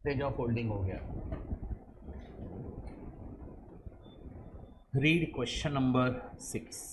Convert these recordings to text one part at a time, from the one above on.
Stage of holding हो गया। Read question number 6।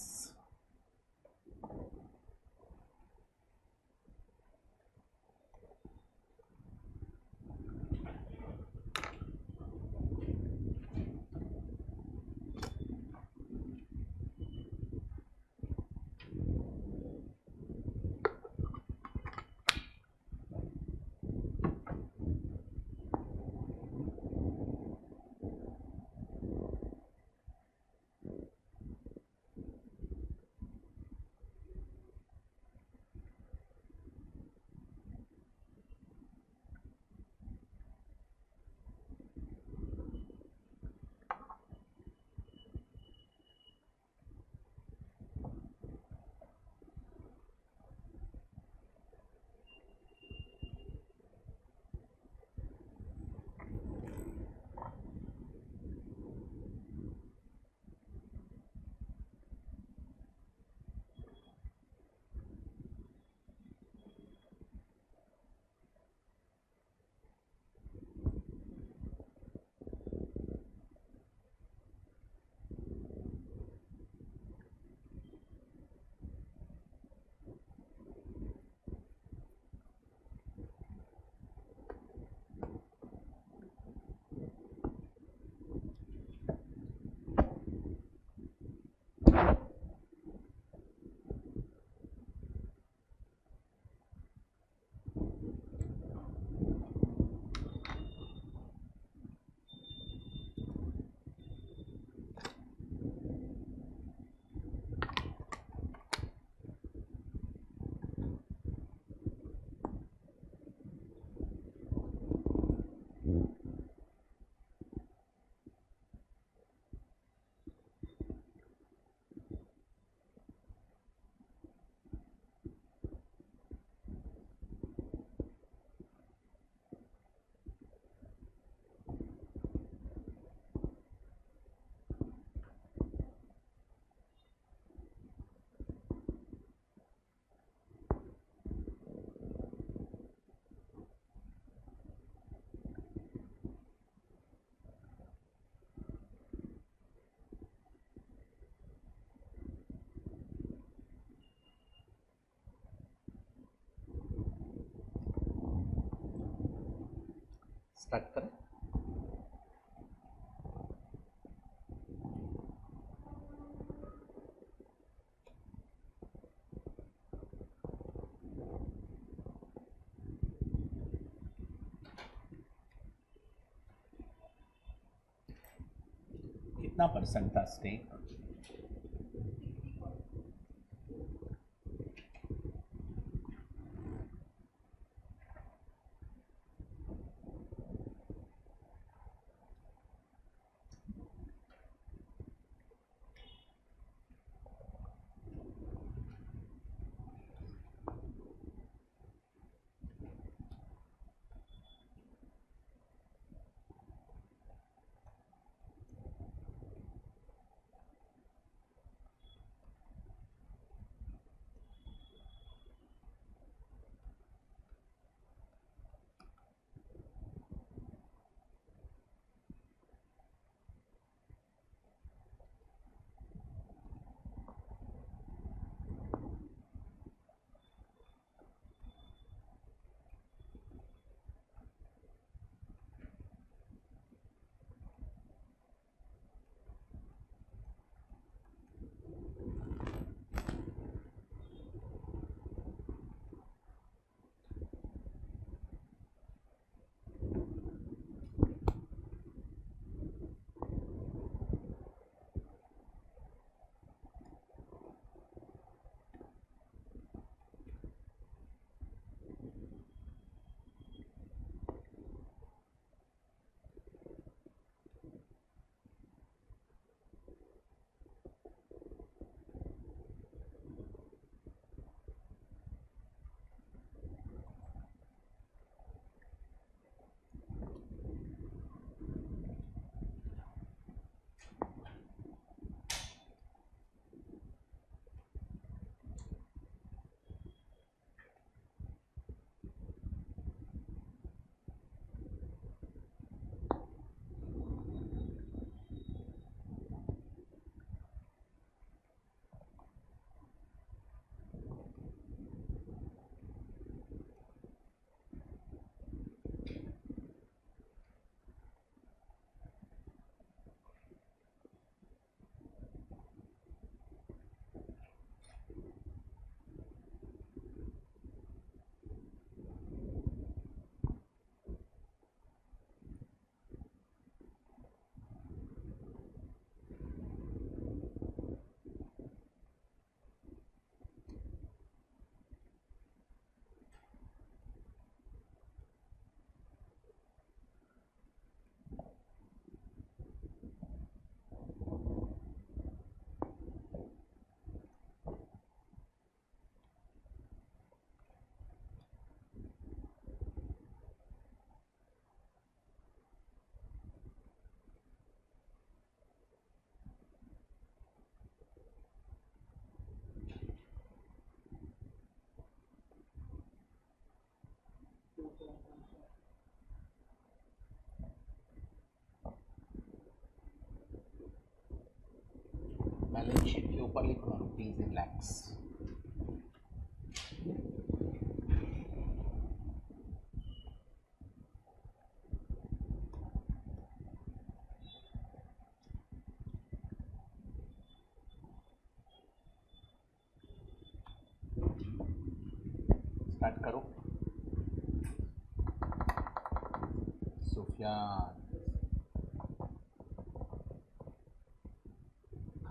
Start करें। कितना परसेंट था स्टेक? ऊपर लिखो रुपीज इन लैक्स। स्टार्ट करो। सुफियान,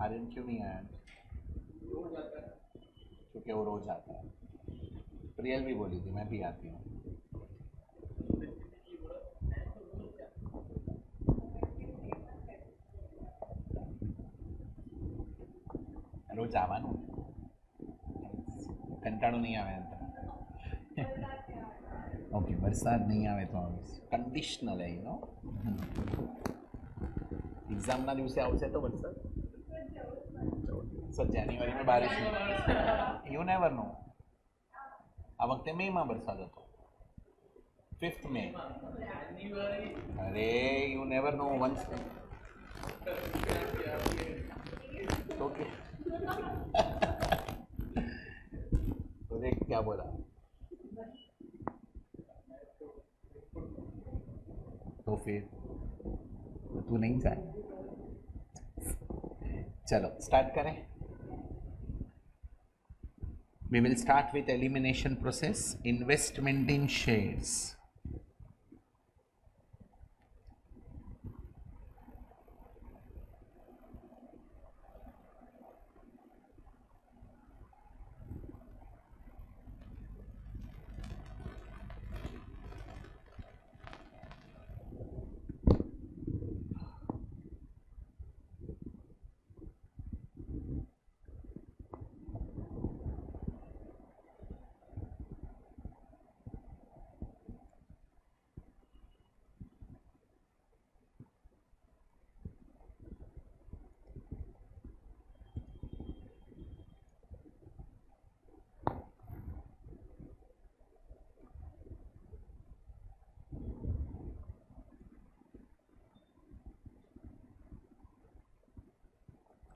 आर्यन क्यों नहीं आया? क्योंकि वो रोज आता है। प्रियल भी बोली थी मैं भी आती हूँ। रोज આવવાનું કંટાળો નહીં આવે એમ. ઓકે, વરસાદ નહીં આવે તો આવે કંડિશનલ है नो. એક્ઝામના દિવસે આવશે તો વરસાદ. સર જાન્યુઆરી में बारिश नहीं, यू नेवर नो. આ વખતે મેમાં વરસાદ હતો, 5th મે. અરે you never no once. Okay तो देख क्या बोला. तो फिर तू नहीं जाए. चलो स्टार्ट करें. We will start with elimination process. Investment in shares.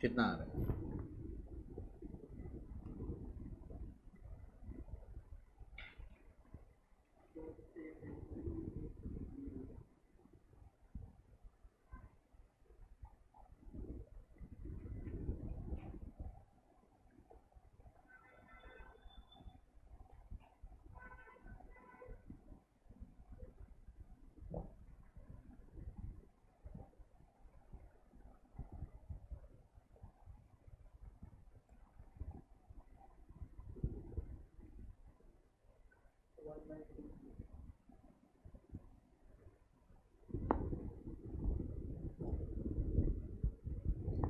कितना आ रहा है?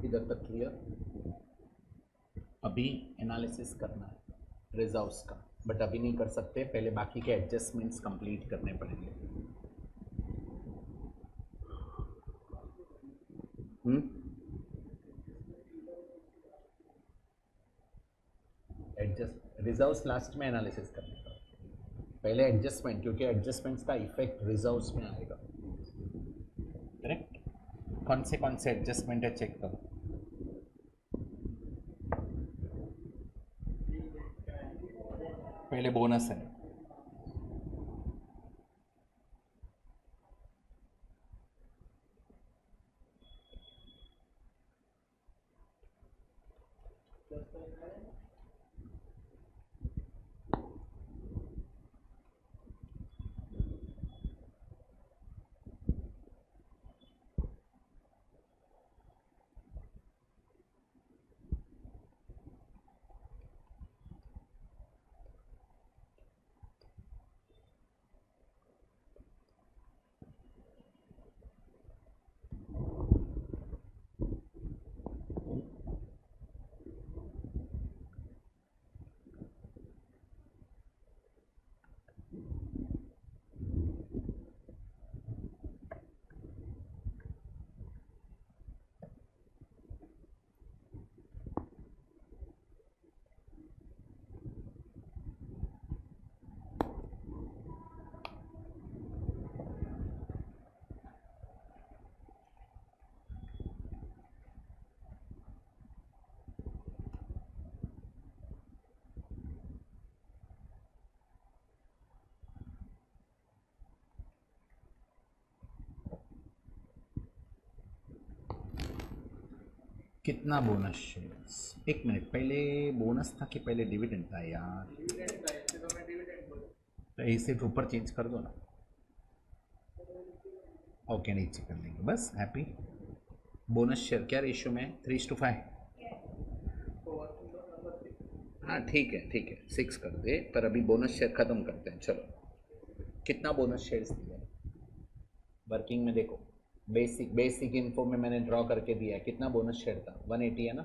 इधर तक क्लियर. अभी एनालिसिस करना है रिजर्व्स का, बट अभी नहीं कर सकते, पहले बाकी के एडजस्टमेंट्स कंप्लीट करने पड़ेंगे. एडजस्ट रिजर्व्स लास्ट में एनालिसिस करने का, पहले एडजस्टमेंट, क्योंकि एडजस्टमेंट्स का इफेक्ट रिजर्व्स में आएगा. करेक्ट. कौन से एडजस्टमेंट है चेक करो. पहले बोनस है. कितना बोनस शेयर्स? एक मिनट, पहले बोनस था कि पहले डिविडेंड था यार? तो इसे ऊपर चेंज कर दो ना। ओके, नीचे कर लेंगे बस। हैप्पी। बोनस शेयर क्या रेशियो में? 3:5। हाँ ठीक है ठीक है, 6 कर दे, पर अभी बोनस शेयर ख़त्म करते हैं। चलो, कितना बोनस शेयर्स दिया है वर्किंग में? देखो, बेसिक बेसिक इन्फो में मैंने ड्रॉ करके दिया है। कितना बोनस शेयर था? 180 है ना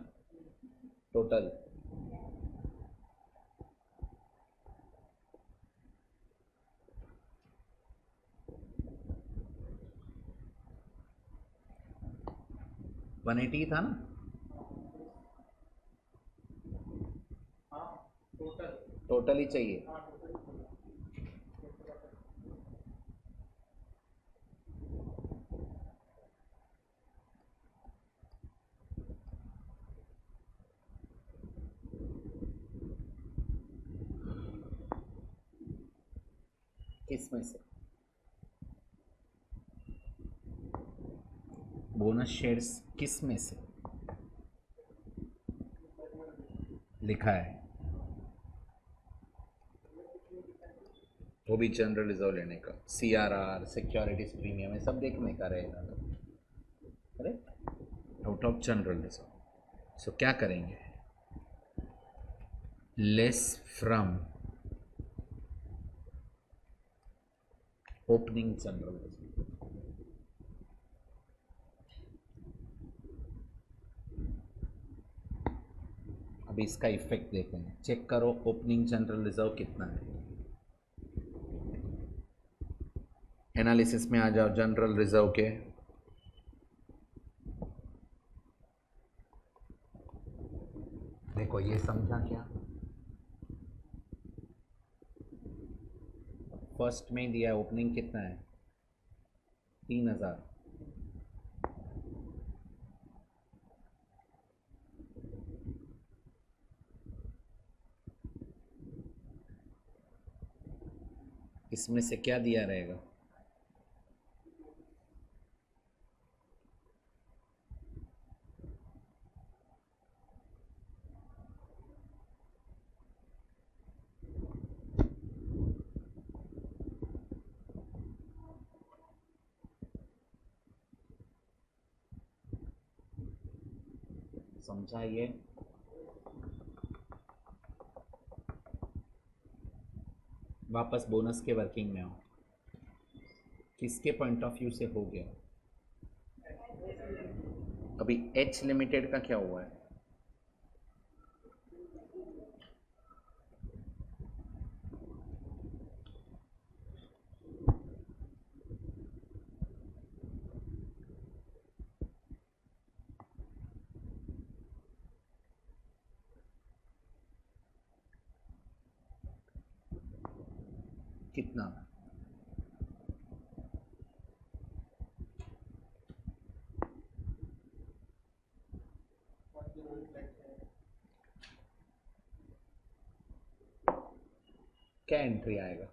टोटल? वन एटी था ना? टोटल ही चाहिए। किस में से? बोनस शेयर्स किस में से लिखा है? वो भी जनरल रिजर्व लेने का, CRR, सिक्योरिटीज प्रीमियम, ये सब देखने का रहेगा। Correct, out of general reserve. So क्या करेंगे? Less from opening general reserve. अभी इसका इफेक्ट देखते हैं। चेक करो ओपनिंग जनरल रिजर्व कितना है। एनालिसिस में आ जाओ जनरल रिजर्व के। देखो ये समझा क्या? फर्स्ट में दिया ओपनिंग कितना है? 3000। इसमें से क्या दिया रहेगा? समझा ये? वापस बोनस के वर्किंग में आओ। किसके पॉइंट ऑफ व्यू से हो गया? अभी एच लिमिटेड का क्या हुआ है? कितना? क्या एंट्री आएगा?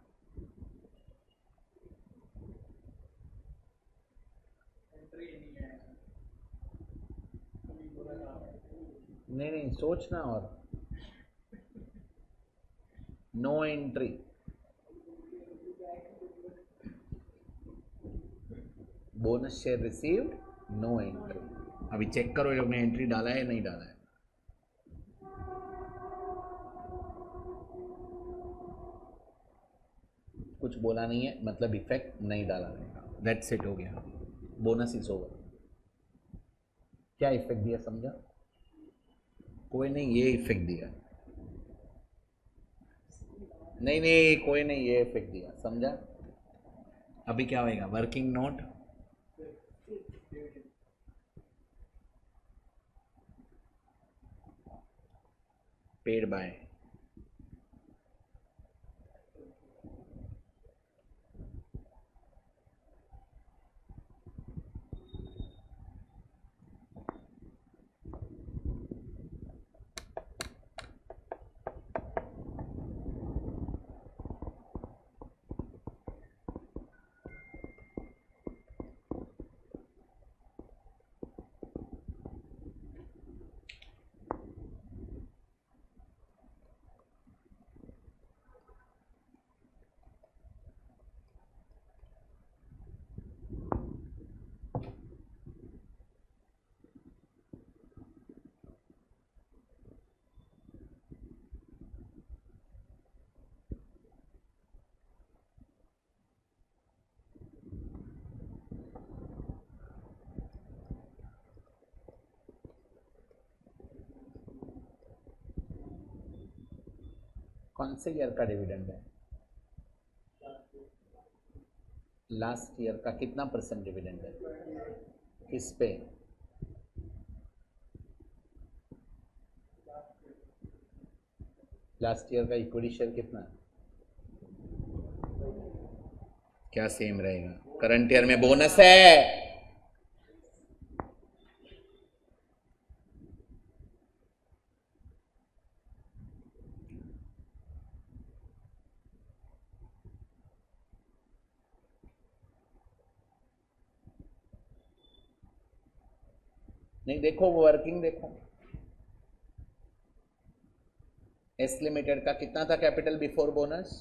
नहीं नहीं, सोचना। और no entry. Bonus share received, no entry. अभी चेक करो ये लोग ने एंट्री डाला है नहीं डाला है। कुछ बोला नहीं है, मतलब इफेक्ट नहीं डाला रहेगा। दैट्स इट, हो गया। Bonus is over. क्या इफेक्ट दिया समझा? कोई नहीं, ये इफेक्ट दिया। नहीं नहीं, कोई नहीं, ये इफेक्ट दिया, समझा? अभी क्या होएगा? Working note paid by. कौन से ईयर का डिविडेंड है? लास्ट ईयर का कितना % डिविडेंड है? किस पे? लास्ट ईयर का इक्विटी शेयर कितना है? क्या सेम रहेगा? करंट ईयर में बोनस है। नहीं देखो, वो वर्किंग देखो। एस लिमिटेड का कितना था कैपिटल बिफोर बोनस?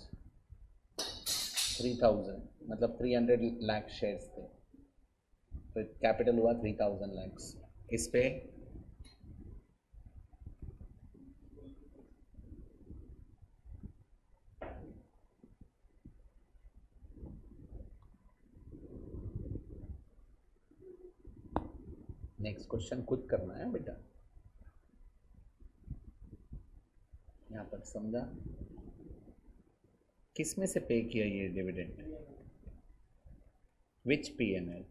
3000, मतलब 300 लाख शेयर्स थे, तो कैपिटल हुआ 3000 लाख। इस पे नेक्स्ट क्वेश्चन खुद करना है बेटा, यहाँ तक समझा? किस में से पे किया ये डिविडेंड? विच P&L?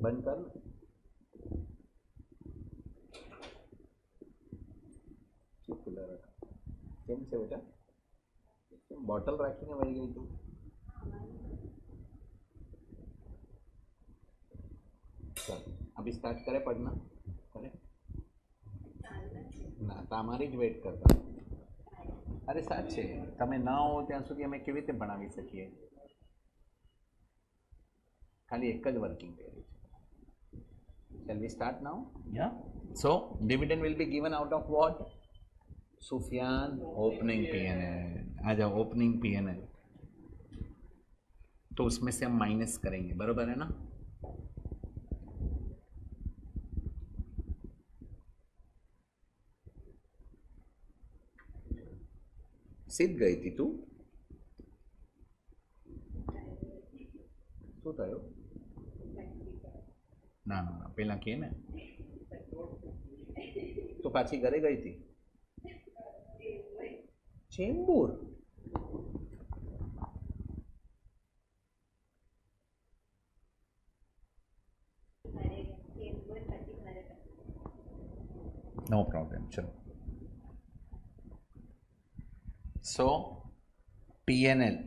बंद कर। खुला रखा केम से बेटा? बॉटल रखी है वही गई तू। चल अभी स्टार्ट करे पढ़ना, करे ના તમારી જ વેટ કરતા। અરે સાચે તમે ના હો ત્યાં સુધી અમે કેવી રીતે ભણાવી શકીએ? ખાલી એક જ વર્કિંગ ડે છે। Shall we start now? Yeah. So dividend will be given out of what? Sufyan, opening P&L। आ जाओ ओपनिंग P&L, तो उसमें से हम माइनस करेंगे, बराबर है ना? सीध गई थी तू? શું થયું? ના ના ના પેલા કે ને તો પાછી ઘરે ગઈ હતી ચેમ્બુર? नो प्रॉब्लम, चलो। सो P&L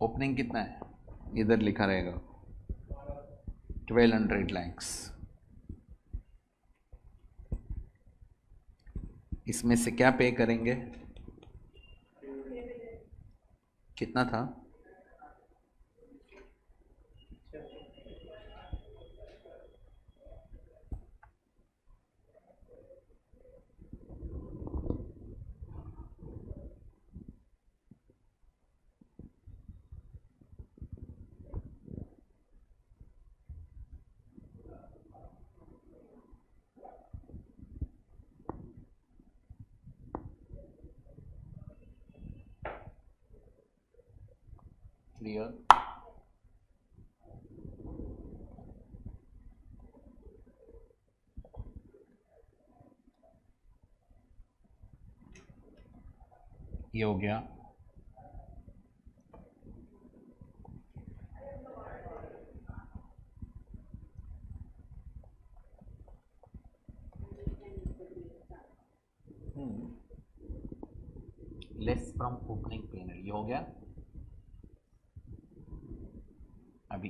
ओपनिंग कितना है? इधर लिखा रहेगा 1200 लाख। इसमें से क्या पे करेंगे? कितना था? क्लियर? ये हो गया। लेस फ्रॉम ओपनिंग P&L, ये हो गया। अभी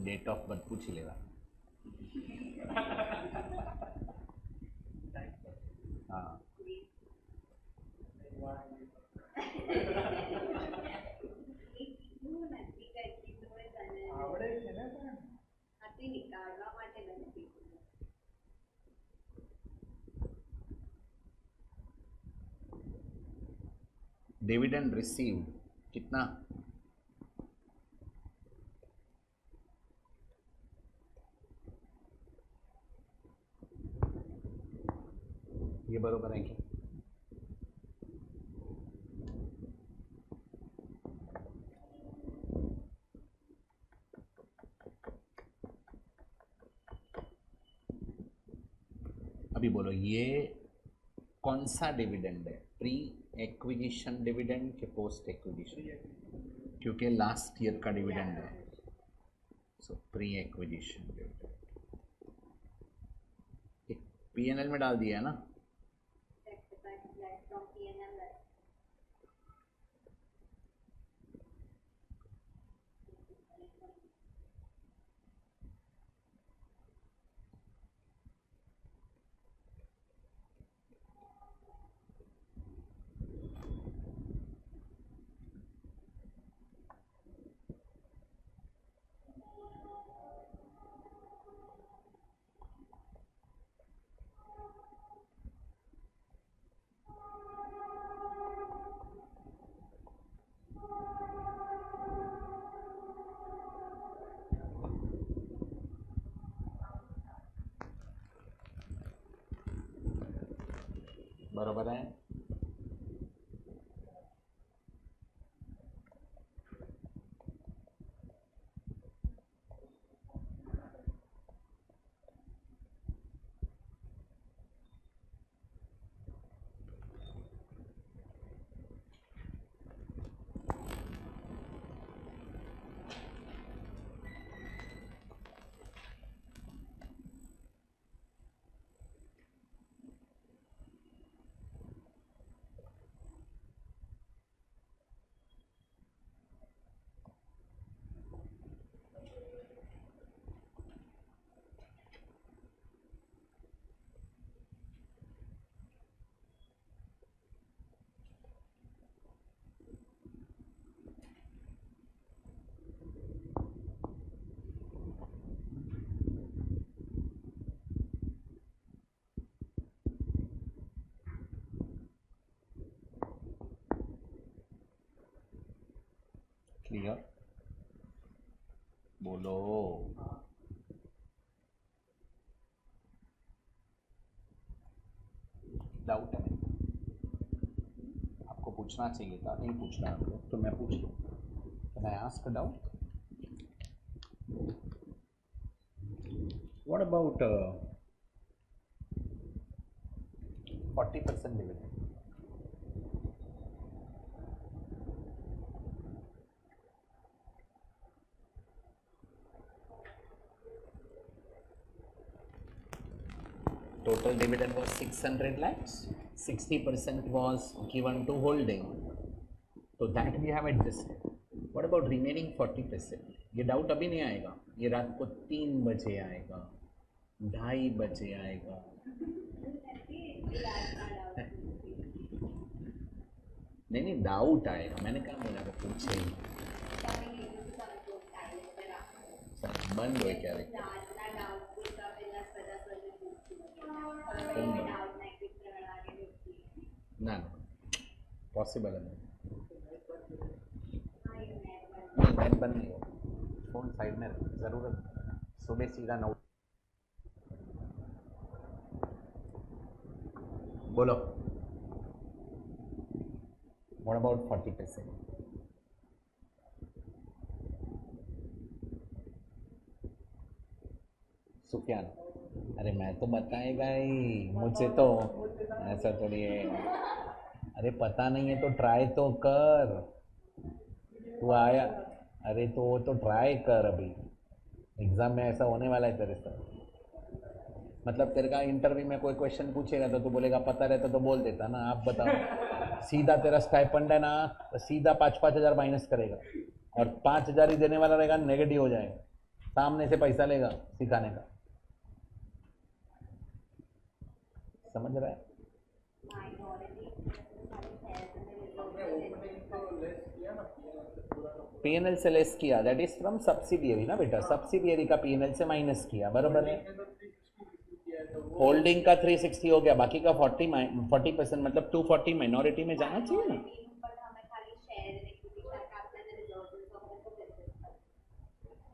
डेट ऑफ बर्थ पूछ लेगा। हाँ डिविडेंड रिसीव्ड कितना? ये बरोबर है क्या? अभी बोलो ये कौन सा डिविडेंड है, प्री एक्विजिशन डिविडेंड कि पोस्ट एक्विजिशन? क्योंकि लास्ट ईयर का डिविडेंड है, सो प्री एक्विजिशन डिविडेंड। पीएनएल में डाल दिया है ना? बराबर है। क्लियर? बोलो। डाउट है? आपको पूछना चाहिए था, नहीं पूछ रहा आपको तो मैं पूछ लूँ। Can I ask a doubt? What about 40% dividend? Total dividend was 600 lakhs. 60% was given to holding. So that we have adjusted. What about remaining 40%? ये डाउट अभी नहीं आएगा, ये रात को 3 बजे आएगा, 2:30 बजे आएगा। नहीं डाउट आएगा, मैंने कहा बोला वो पूछे ही। बंद हो क्या? ना पॉसिबल है नहीं, बंद नहीं हो, फोन साइड में जरूरत सुबह सीधा नोट। बोलो व्हाट अबाउट 40%? सुफियान, अरे मैं तो बताएगा ही, मुझे तो ऐसा थोड़ी है। अरे पता नहीं है तो ट्राई तो कर, तू आया, अरे तो वो तो ट्राई कर, अभी एग्ज़ाम में ऐसा होने वाला है तेरे साथ। मतलब तेरे का इंटरव्यू में कोई क्वेश्चन पूछेगा तो तू बोलेगा पता रहता तो बोल देता ना। आप बताओ, सीधा तेरा स्टाइपेंड है ना, तो सीधा 5-5 हज़ार माइनस करेगा और 5 हज़ार ही देने वाला रहेगा, नेगेटिव हो जाएगा, सामने से पैसा लेगा सिखाने का। समझ रहा है? पीएनएल से लेस किया, दैट इज फ्रॉम सब्सिडियरी ना बेटा, सब्सिडियरी का पीएनएल से माइनस किया, बराबर है। होल्डिंग का 360 हो गया, बाकी का 40% मतलब 240 माइनॉरिटी में जाना चाहिए ना।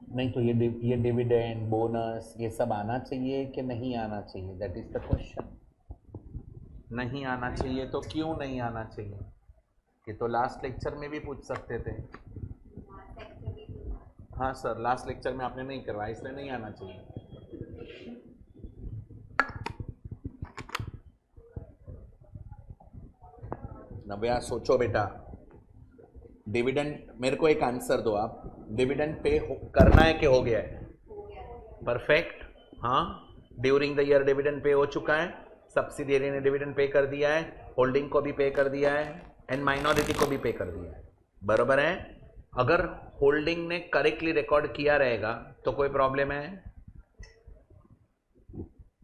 नहीं तो ये डिविडेंड बोनस ये सब आना चाहिए कि नहीं आना चाहिए, दैट इज द क्वेश्चन। नहीं आना चाहिए तो क्यों नहीं आना चाहिए? ये तो लास्ट लेक्चर में भी पूछ सकते थे। हाँ सर, लास्ट लेक्चर में आपने नहीं करवाया इसलिए नहीं आना चाहिए। नव्या सोचो बेटा, डिविडेंड मेरे को एक आंसर दो आप, डिविडेंड पे करना है कि हो गया है? परफेक्ट। हाँ, during the year dividend pay हो चुका है, सब्सिडियरी ने डिविडेंड पे कर दिया है, होल्डिंग को भी पे कर दिया है एंड माइनॉरिटी को भी पे कर दिया है, बरोबर है। अगर होल्डिंग ने करेक्टली रिकॉर्ड किया रहेगा तो कोई प्रॉब्लम है?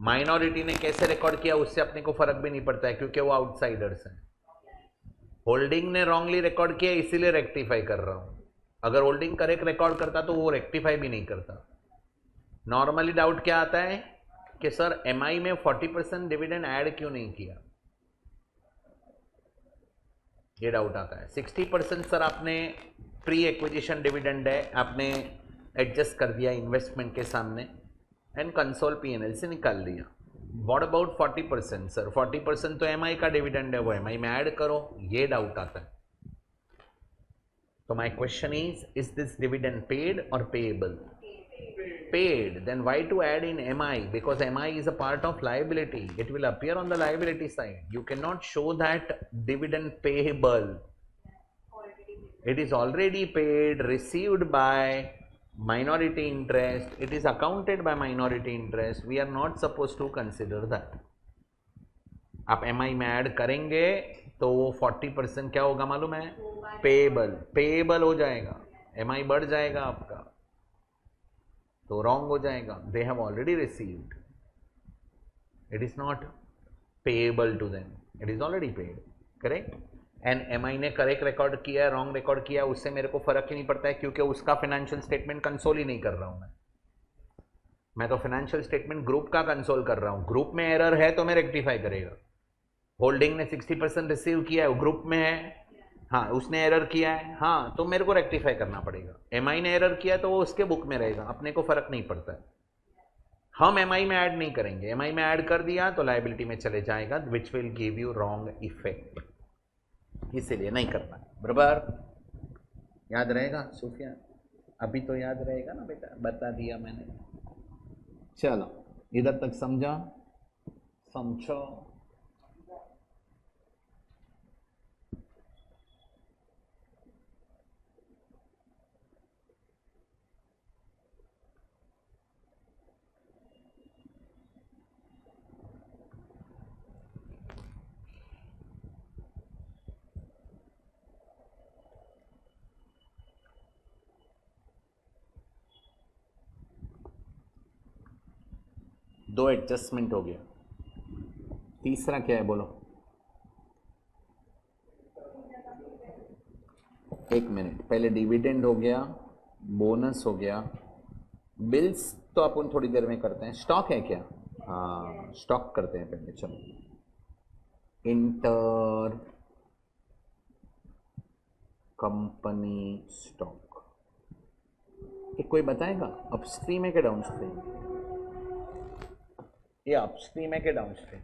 माइनॉरिटी ने कैसे रिकॉर्ड किया उससे अपने को फर्क भी नहीं पड़ता है क्योंकि वो आउटसाइडर्स हैं। होल्डिंग ने रॉन्गली रिकॉर्ड किया इसीलिए रेक्टिफाई कर रहा हूं, अगर होल्डिंग करेक्ट रिकॉर्ड करता तो वो रेक्टिफाई भी नहीं करता। नॉर्मली डाउट क्या आता है कि सर एमआई में 40% डिविडेंड ऐड क्यों नहीं किया, ये डाउट आता है। 60% सर आपने प्री एक्विजिशन डिविडेंड है, आपने एडजस्ट कर दिया इन्वेस्टमेंट के सामने एंड कंसोल पीएनएल से निकाल दिया। What about 40%? सर 40% तो एमआई का डिविडेंड है, वो एमआई में ऐड करो, ये डाउट आता है। तो my question is this dividend paid और payable? Paid. Then why to add in MI? Because MI is a part of liability, it will appear on the liability side. You cannot show that dividend payable, it is already paid, received by minority interest, it is accounted by minority interest, we are not supposed to consider that. आप MI में add करेंगे तो वो 40% क्या होगा मालूम है? Payable हो जाएगा, MI बढ़ जाएगा आपका, तो रॉन्ग हो जाएगा। They have already received, it is not payable to them, it is already paid, correct. And MI ने करेक्ट रिकॉर्ड किया, रॉन्ग रिकॉर्ड किया, उससे मेरे को फर्क ही नहीं पड़ता है क्योंकि उसका फाइनेंशियल स्टेटमेंट कंसोल ही नहीं कर रहा हूं मैं तो फाइनेंशियल स्टेटमेंट ग्रुप का कंसोल कर रहा हूं। ग्रुप में एरर है तो मैं रेक्टिफाई करेगा। होल्डिंग ने 60% रिसीव किया है, ग्रुप में है, हाँ उसने एरर किया है, हाँ तो मेरे को रेक्टिफाई करना पड़ेगा। एमआई ने एरर किया तो वो उसके बुक में रहेगा, अपने को फर्क नहीं पड़ता है। हम एमआई में ऐड नहीं करेंगे, एमआई में ऐड कर दिया तो लायबिलिटी में चले जाएगा, which will give you wrong effect, इसीलिए नहीं करना। बराबर याद रहेगा सूफिया? अभी तो याद रहेगा ना बेटा, बता दिया मैंने। चलो इधर तक समझा? समझो। दो एडजस्टमेंट हो गया, तीसरा क्या है बोलो? एक मिनट, पहले डिविडेंड हो गया, बोनस हो गया, बिल्स तो अपन थोड़ी देर में करते हैं। स्टॉक है क्या? हाँ स्टॉक करते हैं पहले, चलो। इंटर कंपनी स्टॉक, ये कोई बताएगा अपस्ट्रीम है क्या डाउनस्ट्रीम? ये अपस्ट्रीम है क्या डाउनस्ट्रीम?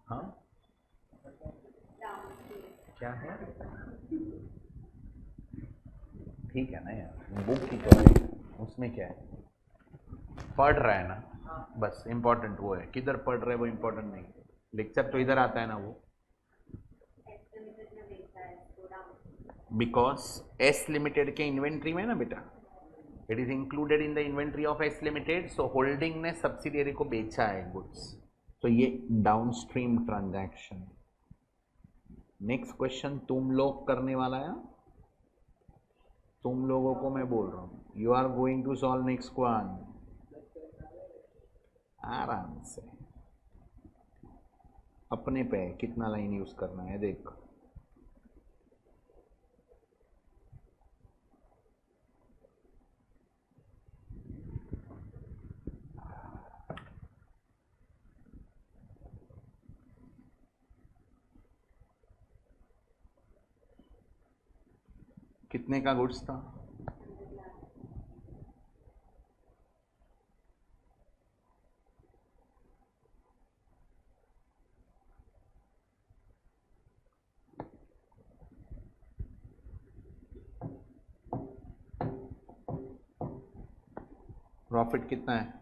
हाँ क्या है? ठीक है ना यार, बुक की तो है, उसमें क्या है? पढ़ रहा है ना, बस इंपॉर्टेंट वो है, किधर पढ़ रहे वो इंपॉर्टेंट नहीं, लेक्चर तो इधर आता है ना वो। बिकॉज एस लिमिटेड के इन्वेंट्री में ना बेटा, it is included in the inventory of S limited, so holding ने सब्सिडियरी को बेचा है गुड्स, तो ये डाउनस्ट्रीम ट्रांजैक्शन। नेक्स्ट क्वेश्चन तुम लोग करने वाला है, तुम लोगों को मैं बोल रहा हूं, you are going to solve next one आराम से, अपने पे कितना लाइन यूज करना है देख। कितने का गुड्स था? प्रॉफिट कितना है?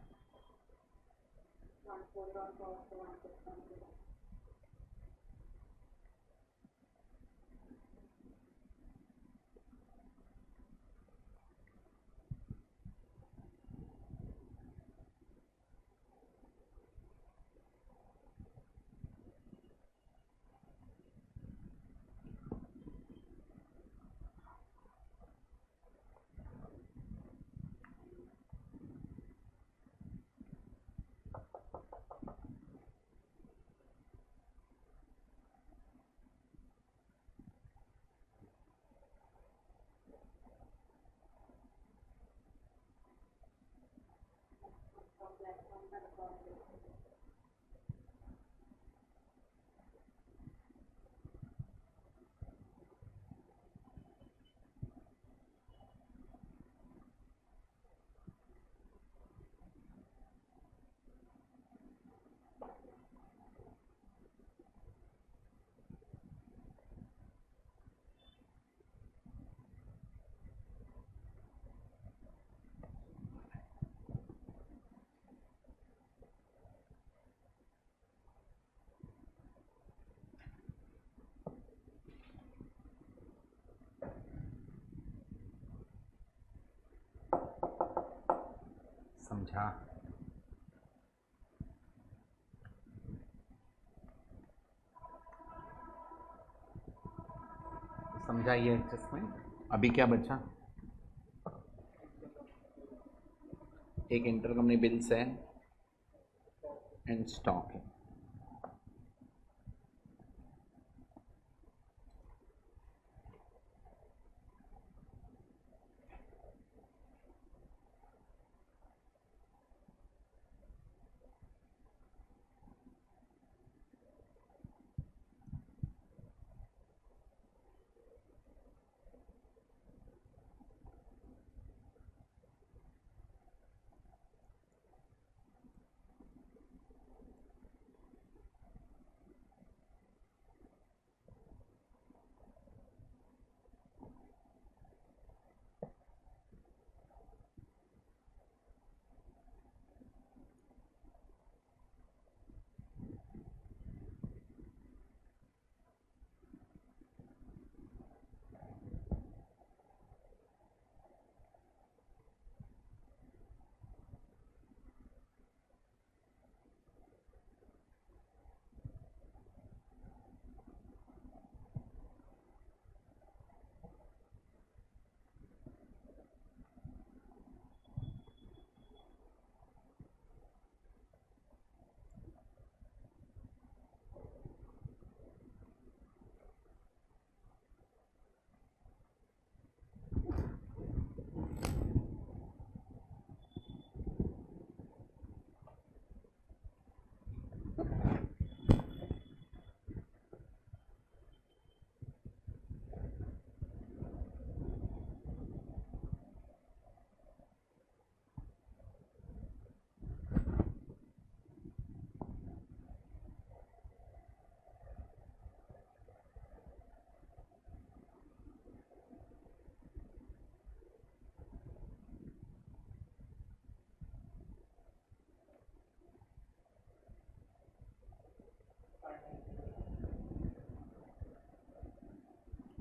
समझा? समझा ये एडजस्टमेंट? अभी क्या बचा? एक इंटरकंपनी बिल्स है एंड स्टॉक है।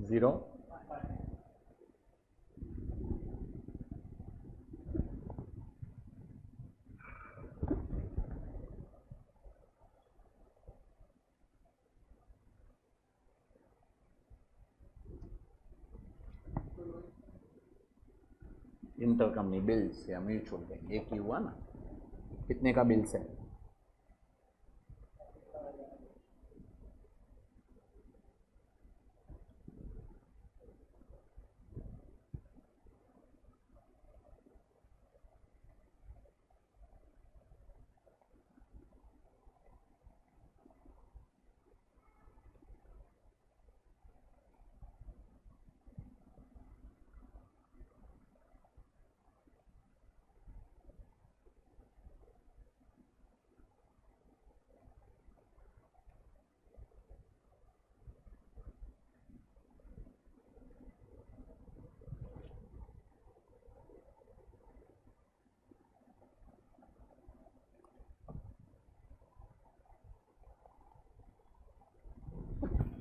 ज़ीरो। इंटरकंपनी बिल्स या म्यूचुअल बैंक एक ही हुआ ना? कितने का बिल्स है?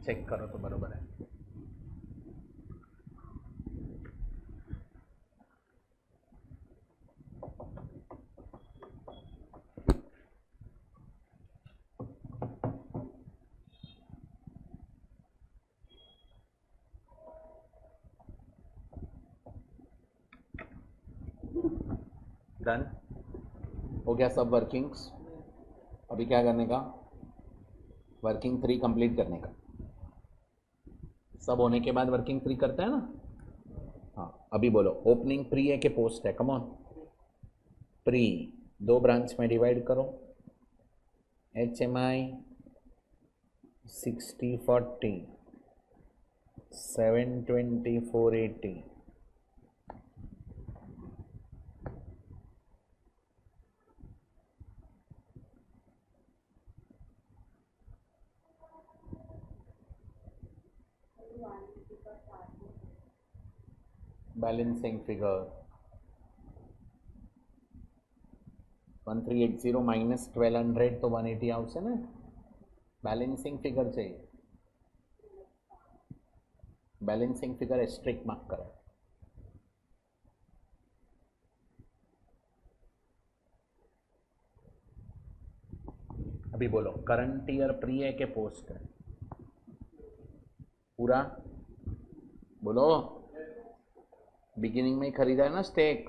चेक करो तो बरोबर है. डन हो गया सब वर्किंग्स. अभी क्या करने का, वर्किंग 3 कंप्लीट करने का. सब होने के बाद वर्किंग 3 करते हैं ना. हाँ अभी बोलो ओपनिंग प्री है कि पोस्ट है. Come on. प्री 2 ब्रांच में डिवाइड करो. HMI 60/40 720/480 बैलेंसिंग फिगर 1380 माइनस 1200 तो 180 આવશે ને. बैलेंसिंग फिगर चाहिए. बैलेंसिंग फिगर स्ट्रिक्ट मार्क करो. अभी बोलो करंट ईयर प्री है कि पोस्ट है. पूरा बोलो. बिगिनिंग में ही खरीदा है ना स्टेक.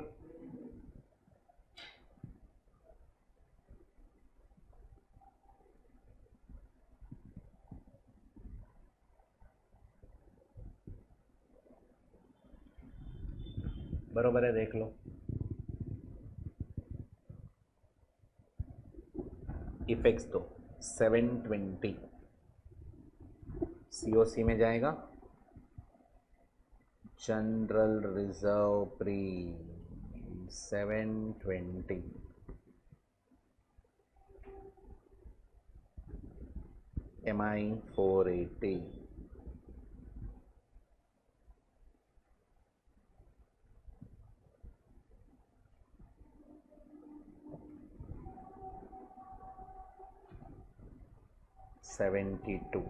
बरोबर है देख लो. इफेक्ट्स तो 720 COC में जाएगा. जनरल रिजर्व प्री 720 MI 480 72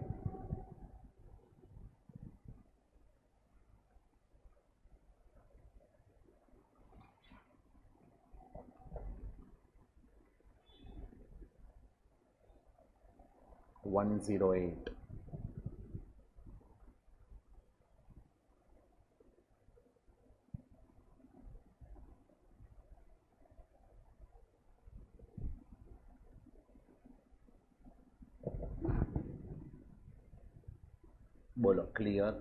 108 बोलो क्लियर.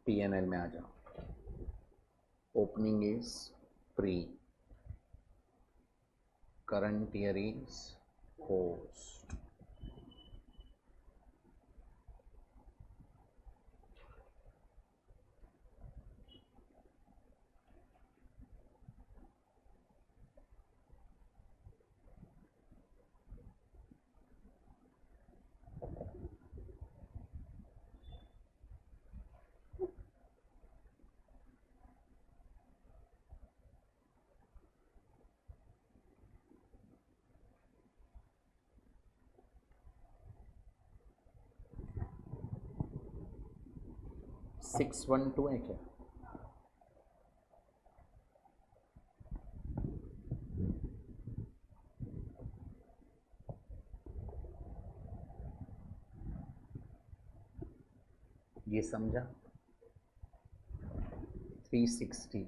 PNL में आ जाओ. Opening is pre, current year is post. Six one two है क्या. ये समझा. 360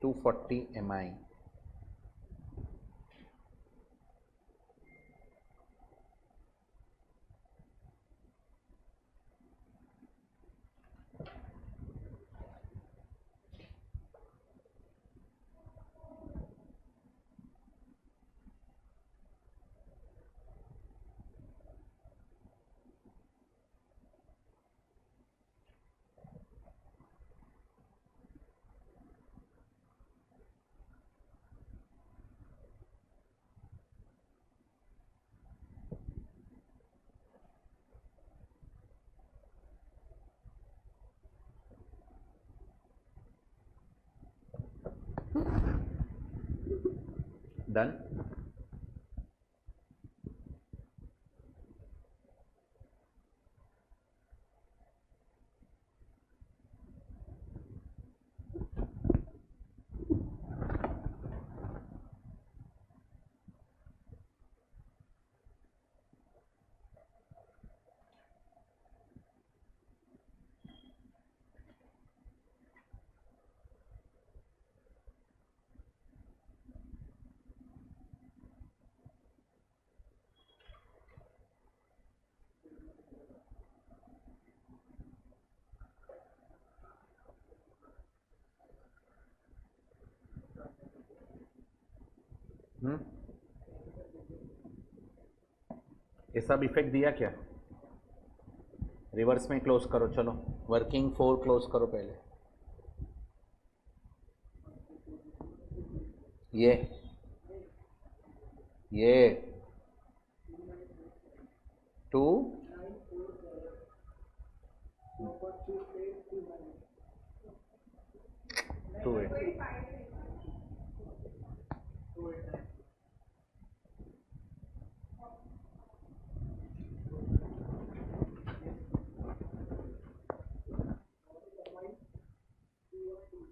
240 MI डन। ये सब इफेक्ट दिया क्या? रिवर्स में क्लोज करो, चलो वर्किंग 4 क्लोज करो पहले। ये 2 2 8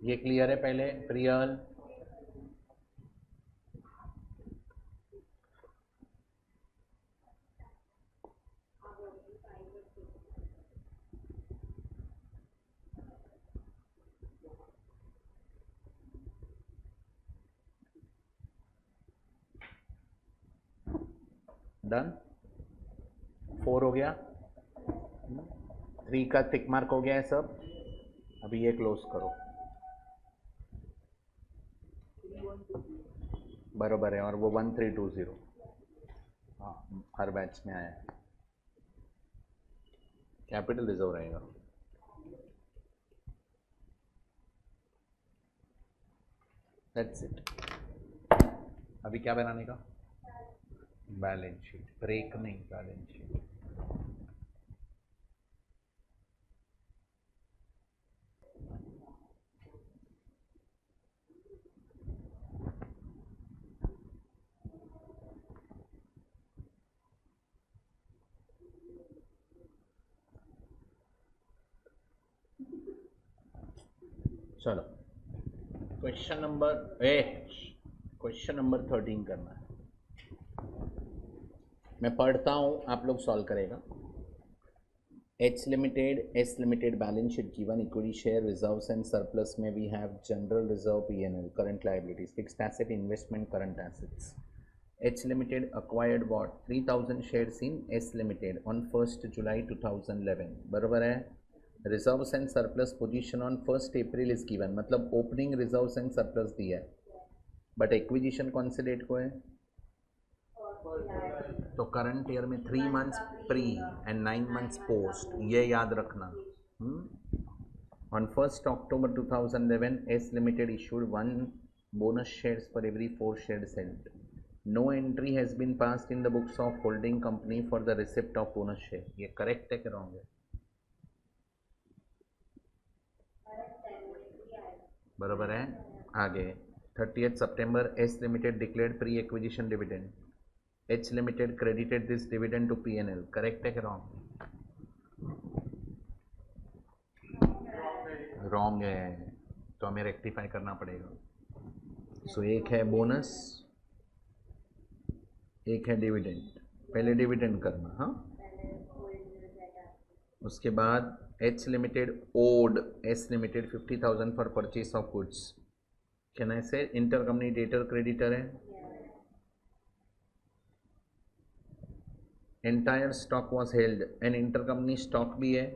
ये क्लियर है पहले प्रियल? डन। 4 हो गया, 3 का टिक मार्क हो गया है सब। अभी ये क्लोज करो, बराबर है। और वो 1320 हाँ हर बैच में आया है। कैपिटल रिजर्व रहेगा। That's it. अभी क्या बनाने का? Balance sheet. ब्रेक नहीं, बैलेंस शीट। चलो क्वेश्चन नंबर 13 करना है। मैं पढ़ता हूँ, आप लोग सॉल्व करेगा। H Limited, S Limited balance sheet given equity share reserves and surplus में we have general reserve P&L, current liabilities, fixed asset, investment, current assets. H Limited acquired what? 3000 shares in S Limited on 1st July 2011, बराबर है। Reserves and surplus position on 1st April is given, मतलब opening reserves and surplus दिया है, but acquisition कौन से date को है? तो करंट ईयर में 3 months pre and 9 months post, ये याद रखना। On 1st October 2011 S Limited issued 1 bonus shares for every 4 shares held. No entry has been passed in the books of holding company for the receipt of bonus share. ये correct है कि wrong है? बराबर है। आगे 30th September S Limited declared pre-acquisition dividend. H Limited credited this dividend to P&L. Correct है कि wrong? Wrong है, तो हमें रेक्टिफाई करना पड़ेगा। सो एक है बोनस, एक है डिविडेंड। पहले डिविडेंड करना, हाँ। उसके बाद H Limited owed S Limited 50,000 for purchase of goods. Can I से इंटरकंपनी डेटर क्रेडिटर है। Entire stock was held and intercompany stock भी है,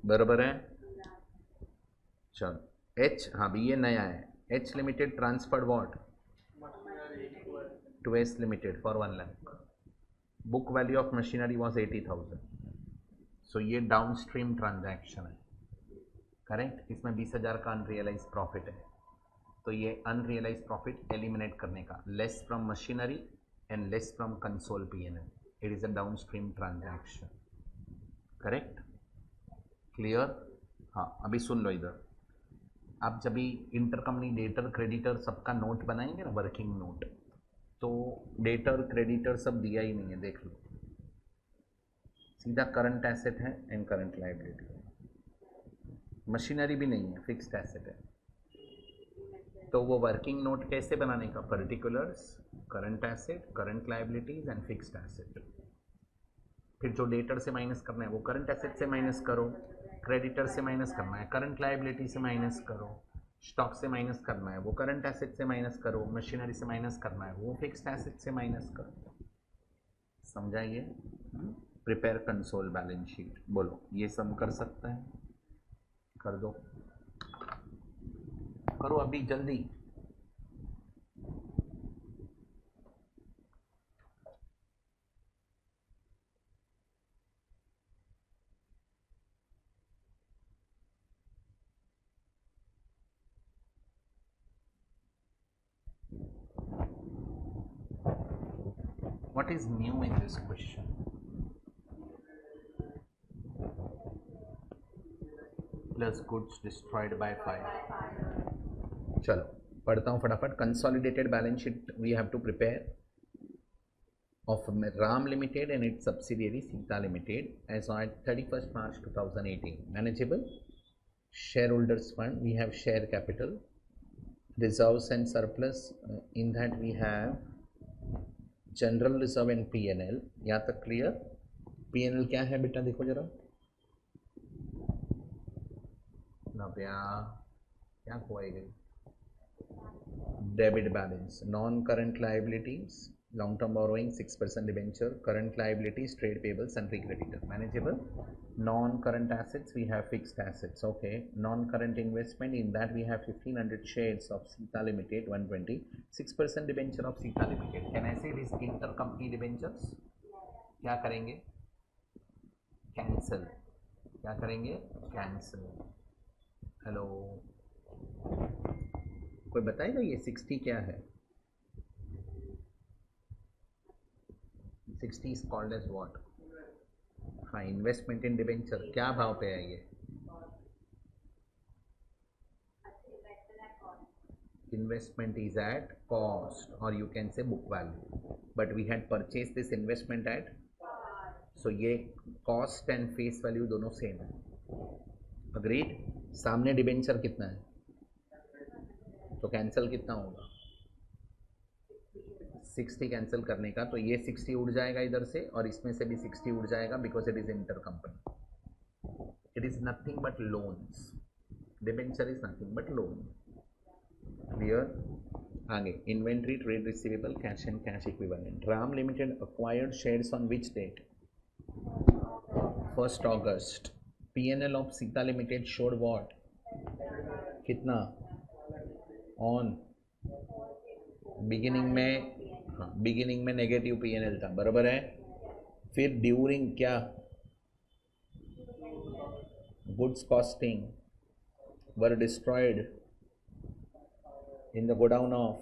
बराबर है। चलो एच, हाँ भी ये नया है। H Limited transferred what to S Limited for 1 lakh. Book value of machinery was 80,000। So ये डाउन स्ट्रीम ट्रांजैक्शन है, करेक्ट। इसमें 20,000 का अनरियलाइज प्रॉफिट है, तो ये अनरियलाइज प्रॉफिट एलिमिनेट करने का, less from machinery and less from console P&L, it is a down stream transaction, correct. Clear? हाँ अभी सुन लो इधर। आप जब भी इंटर कंपनी डेटर क्रेडिटर सबका नोट बनाएंगे ना, वर्किंग नोट, तो डेटर क्रेडिटर सब दिया ही नहीं है, देख लो, सीधा करंट एसेट है एंड करंट लायबिलिटी है, मशीनरी भी नहीं है, फिक्स्ड एसेट है। तो वो वर्किंग नोट कैसे बनाने का, particulars, current asset, current liabilities and fixed asset. फिर जो डेटर से माइनस करना है वो करंट एसेट से माइनस करो, क्रेडिटर से माइनस करना है करंट लायबिलिटी से माइनस करो, स्टॉक से माइनस करना है वो करंट एसेट से माइनस करो, मशीनरी से माइनस करना है वो फिक्स्ड एसेट से माइनस करो। समझाइए। प्रिपेयर कंसोल बैलेंस शीट, बोलो ये सब कर सकता है, कर दो, करो अभी जल्दी। What is new in this question? Plus goods destroyed by fire. चलो पढ़ता हूँ फटाफट। Consolidated balance sheet we have to prepare of RAM Limited and its subsidiary Sita Limited as on 31st March 2018. Manageable. Shareholders fund, we have share capital, reserves and surplus. In that we have general reserve and P&L. यहाँ तक clear? P&L क्या है बेटा, देखो जरा। नव्या क्या खोई गई? Debit balance, non-current liabilities, long-term borrowing, 6% debenture, current liabilities, trade payables, and creditor. Manageable. Non-current assets, we have fixed assets. Okay. Non-current investment, in that we have 1500 shares of Sita Limited, 120, 6% debenture of Sita Limited. Can I say this intercompany debentures? क्या करेंगे? Cancel. क्या करेंगे? Cancel. Hello. कोई बताएगा ये 60 क्या है? 60 is called as what? हाँ, इन्वेस्टमेंट इन डिबेंचर। क्या भाव पे है ये? इन्वेस्टमेंट इज एट कॉस्ट और you can say book value, but we had purchase this investment at, so ये कॉस्ट एंड फेस वैल्यू दोनों सेम है। अग्रीड। सामने डिबेंचर कितना है, तो कैंसिल कितना होगा? 60 कैंसिल करने का, तो ये 60 उड़ जाएगा इधर से और इसमें से भी 60 उड़ जाएगा, because it is inter company, it is nothing but loans, debenture is nothing but loan. Clear? आगे inventory, trade receivable, cash and cash equivalent. Ram limited acquired shares on which date? 1st August. P&L of Sita Limited showed what? कितना? On beginning में, हाँ beginning में negative P&L था, बराबर है। फिर during क्या? Goods costing were destroyed in the godown of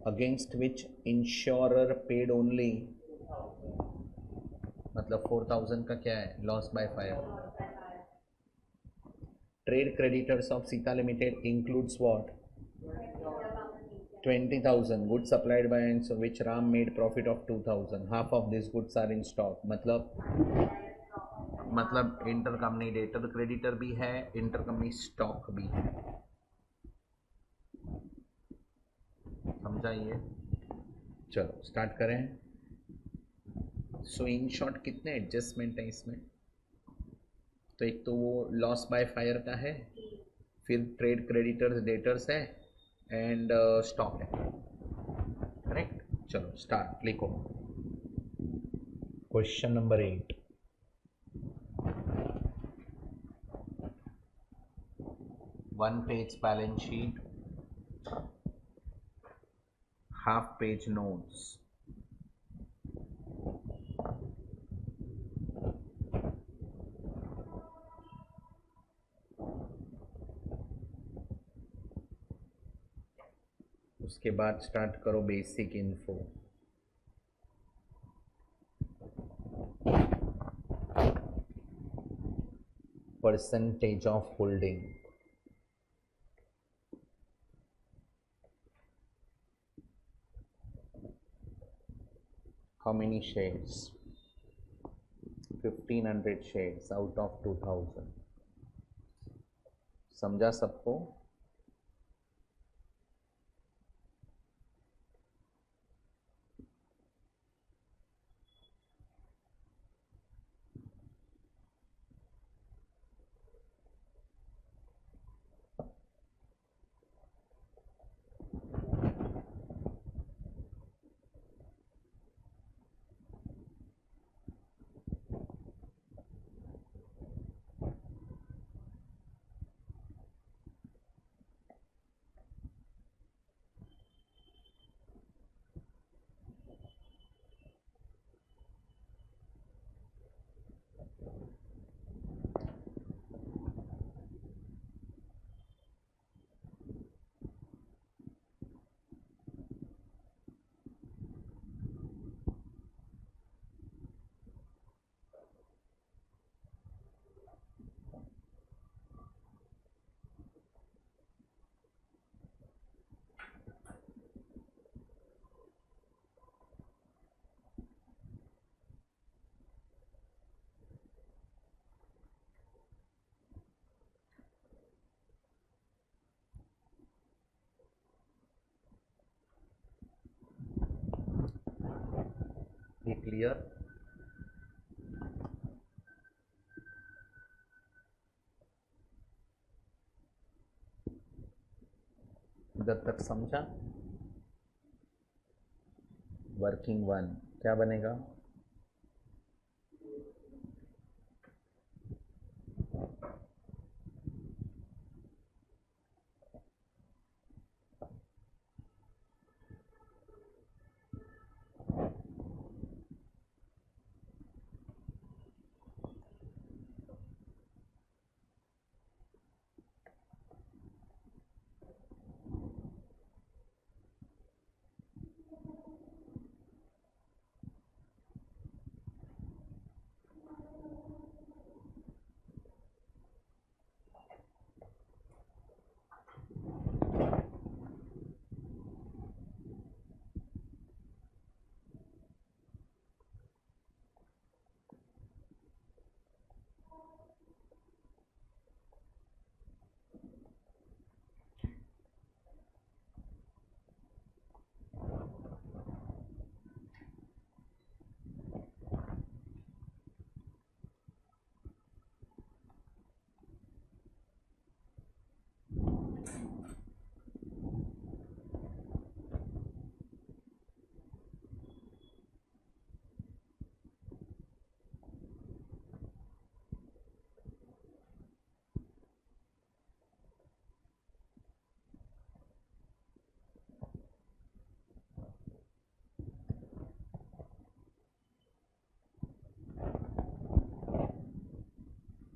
against which insurer paid only, मतलब 4000 का क्या है? Loss by fire. Trade creditors of Sita limited includes what? 20,000 goods supplied by and so which Ram made profit of 2,000. Half of these goods are in stock. मतलब inter company debtor creditor भी है, inter company stock भी है। समझाइए। चलो start करें। सो in short कितने adjustment हैं इसमें? तो एक तो वो लॉस बाय फायर का है, फिर ट्रेड क्रेडिटर्स डेटर्स है एंड स्टॉक है, करेक्ट। चलो स्टार्ट, लिखो। Question number 8। One page balance sheet, half page notes, उसके बाद स्टार्ट करो basic info. Percentage of holding, how many shares? 1500 shares out of 2000। समझा सबको? ये क्लियर? इधर तक समझा? वर्किंग 1 क्या बनेगा?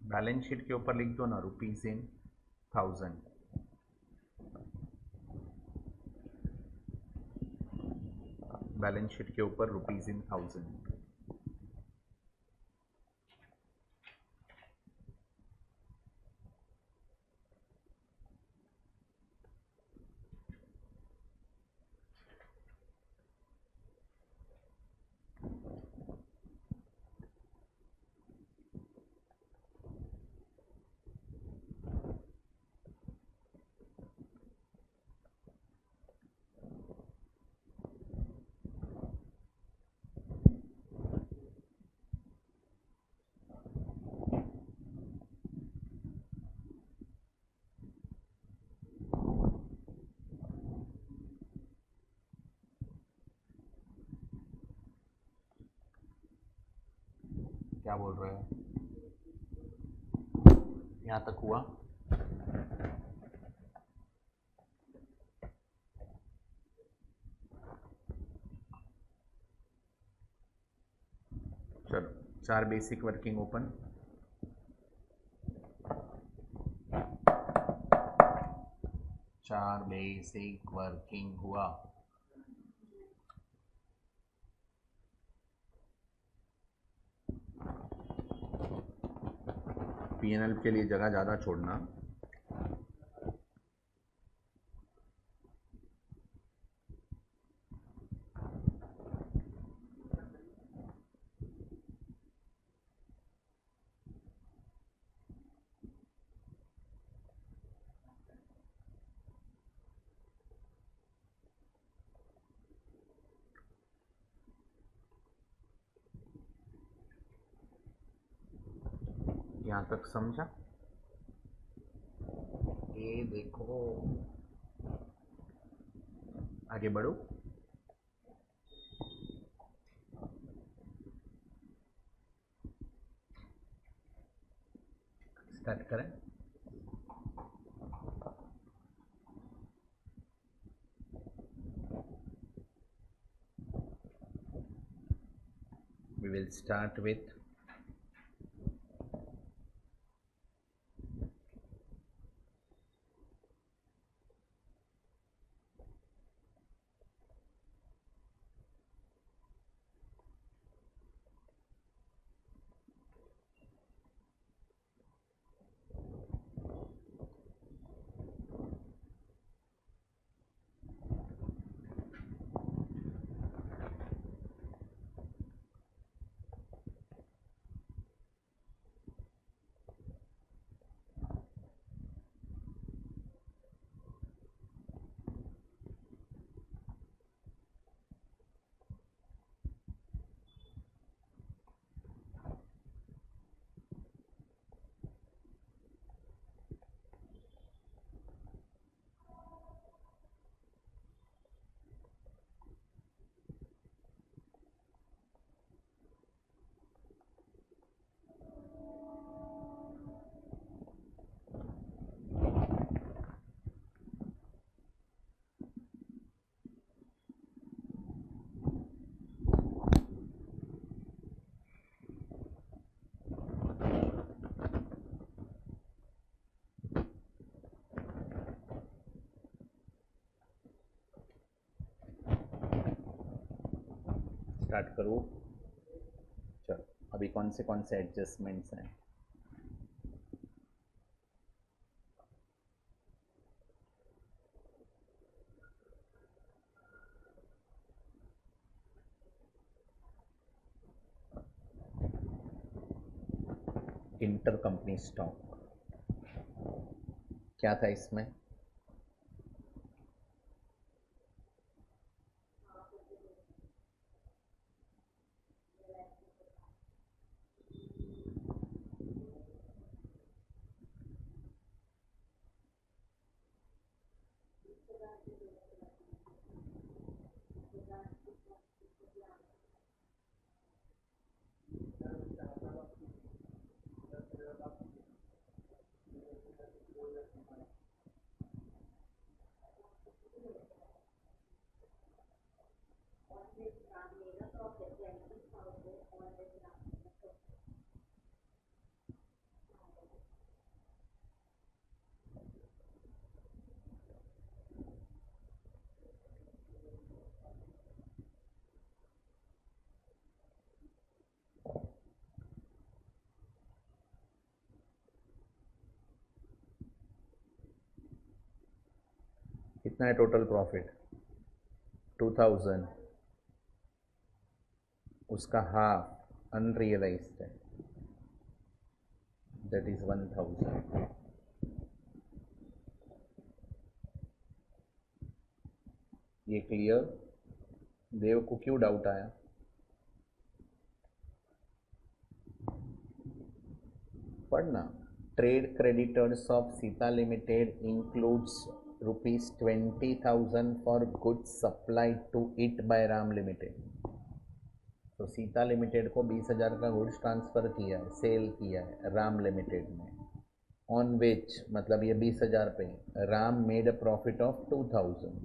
बैलेंस शीट के ऊपर लिख दो ना रुपीज इन 1000। बैलेंस शीट के ऊपर रुपीज इन 1000। क्या बोल रहे हैं? यहाँ तक हुआ? चलो 4 बेसिक वर्किंग ओपन। चार बेसिक वर्किंग हुआ। पीएनएल के लिए जगह ज़्यादा छोड़ना। यहाँ तक समझा? ये देखो, आगे बढ़ो। स्टार्ट करें। We will start with start करो। चलो, अभी कौन से एडजस्टमेंट्स हैं? इंटर कंपनी स्टॉक क्या था इसमें? कितना है टोटल प्रॉफिट? 2000, उसका हाफ अनरियलाइज्ड है, दैट इज 1000। ये क्लियर? देव को क्यों डाउट आया? पढ़ना। Trade creditors of Sita limited includes ₹20,000 for goods supplied to it by Ram limited. तो सीता लिमिटेड को 20,000 का गुड्स ट्रांसफर किया है, सेल किया है राम लिमिटेड में, ऑन विच मतलब ये 20,000 पे Ram made a profit of 2,000।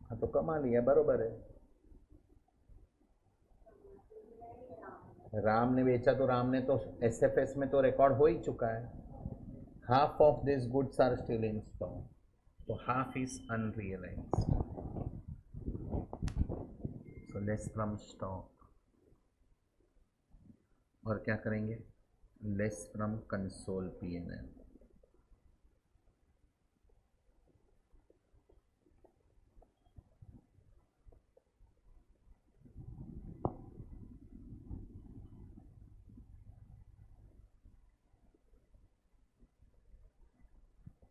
हाँ तो कमा लिया, बरोबर है। राम ने बेचा तो राम ने तो एसएफएस में तो रिकॉर्ड हो ही चुका है। Half of this goods are still in stock, तो half is unrealised, so less from stock. और क्या करेंगे? Less from consol PNL.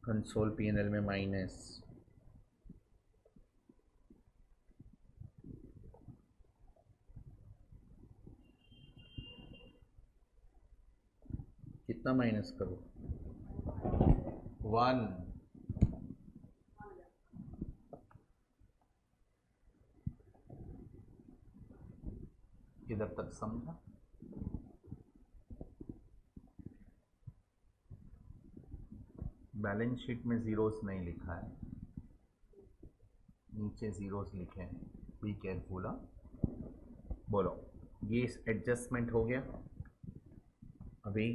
Consol PNL में माइनस, कितना माइनस करूँ? 1। इधर तक समझा? बैलेंस शीट में जीरोस नहीं लिखा है, नीचे जीरोस लिखे हैं, बी केयरफुल। बोलो, ये एडजस्टमेंट हो गया अभी?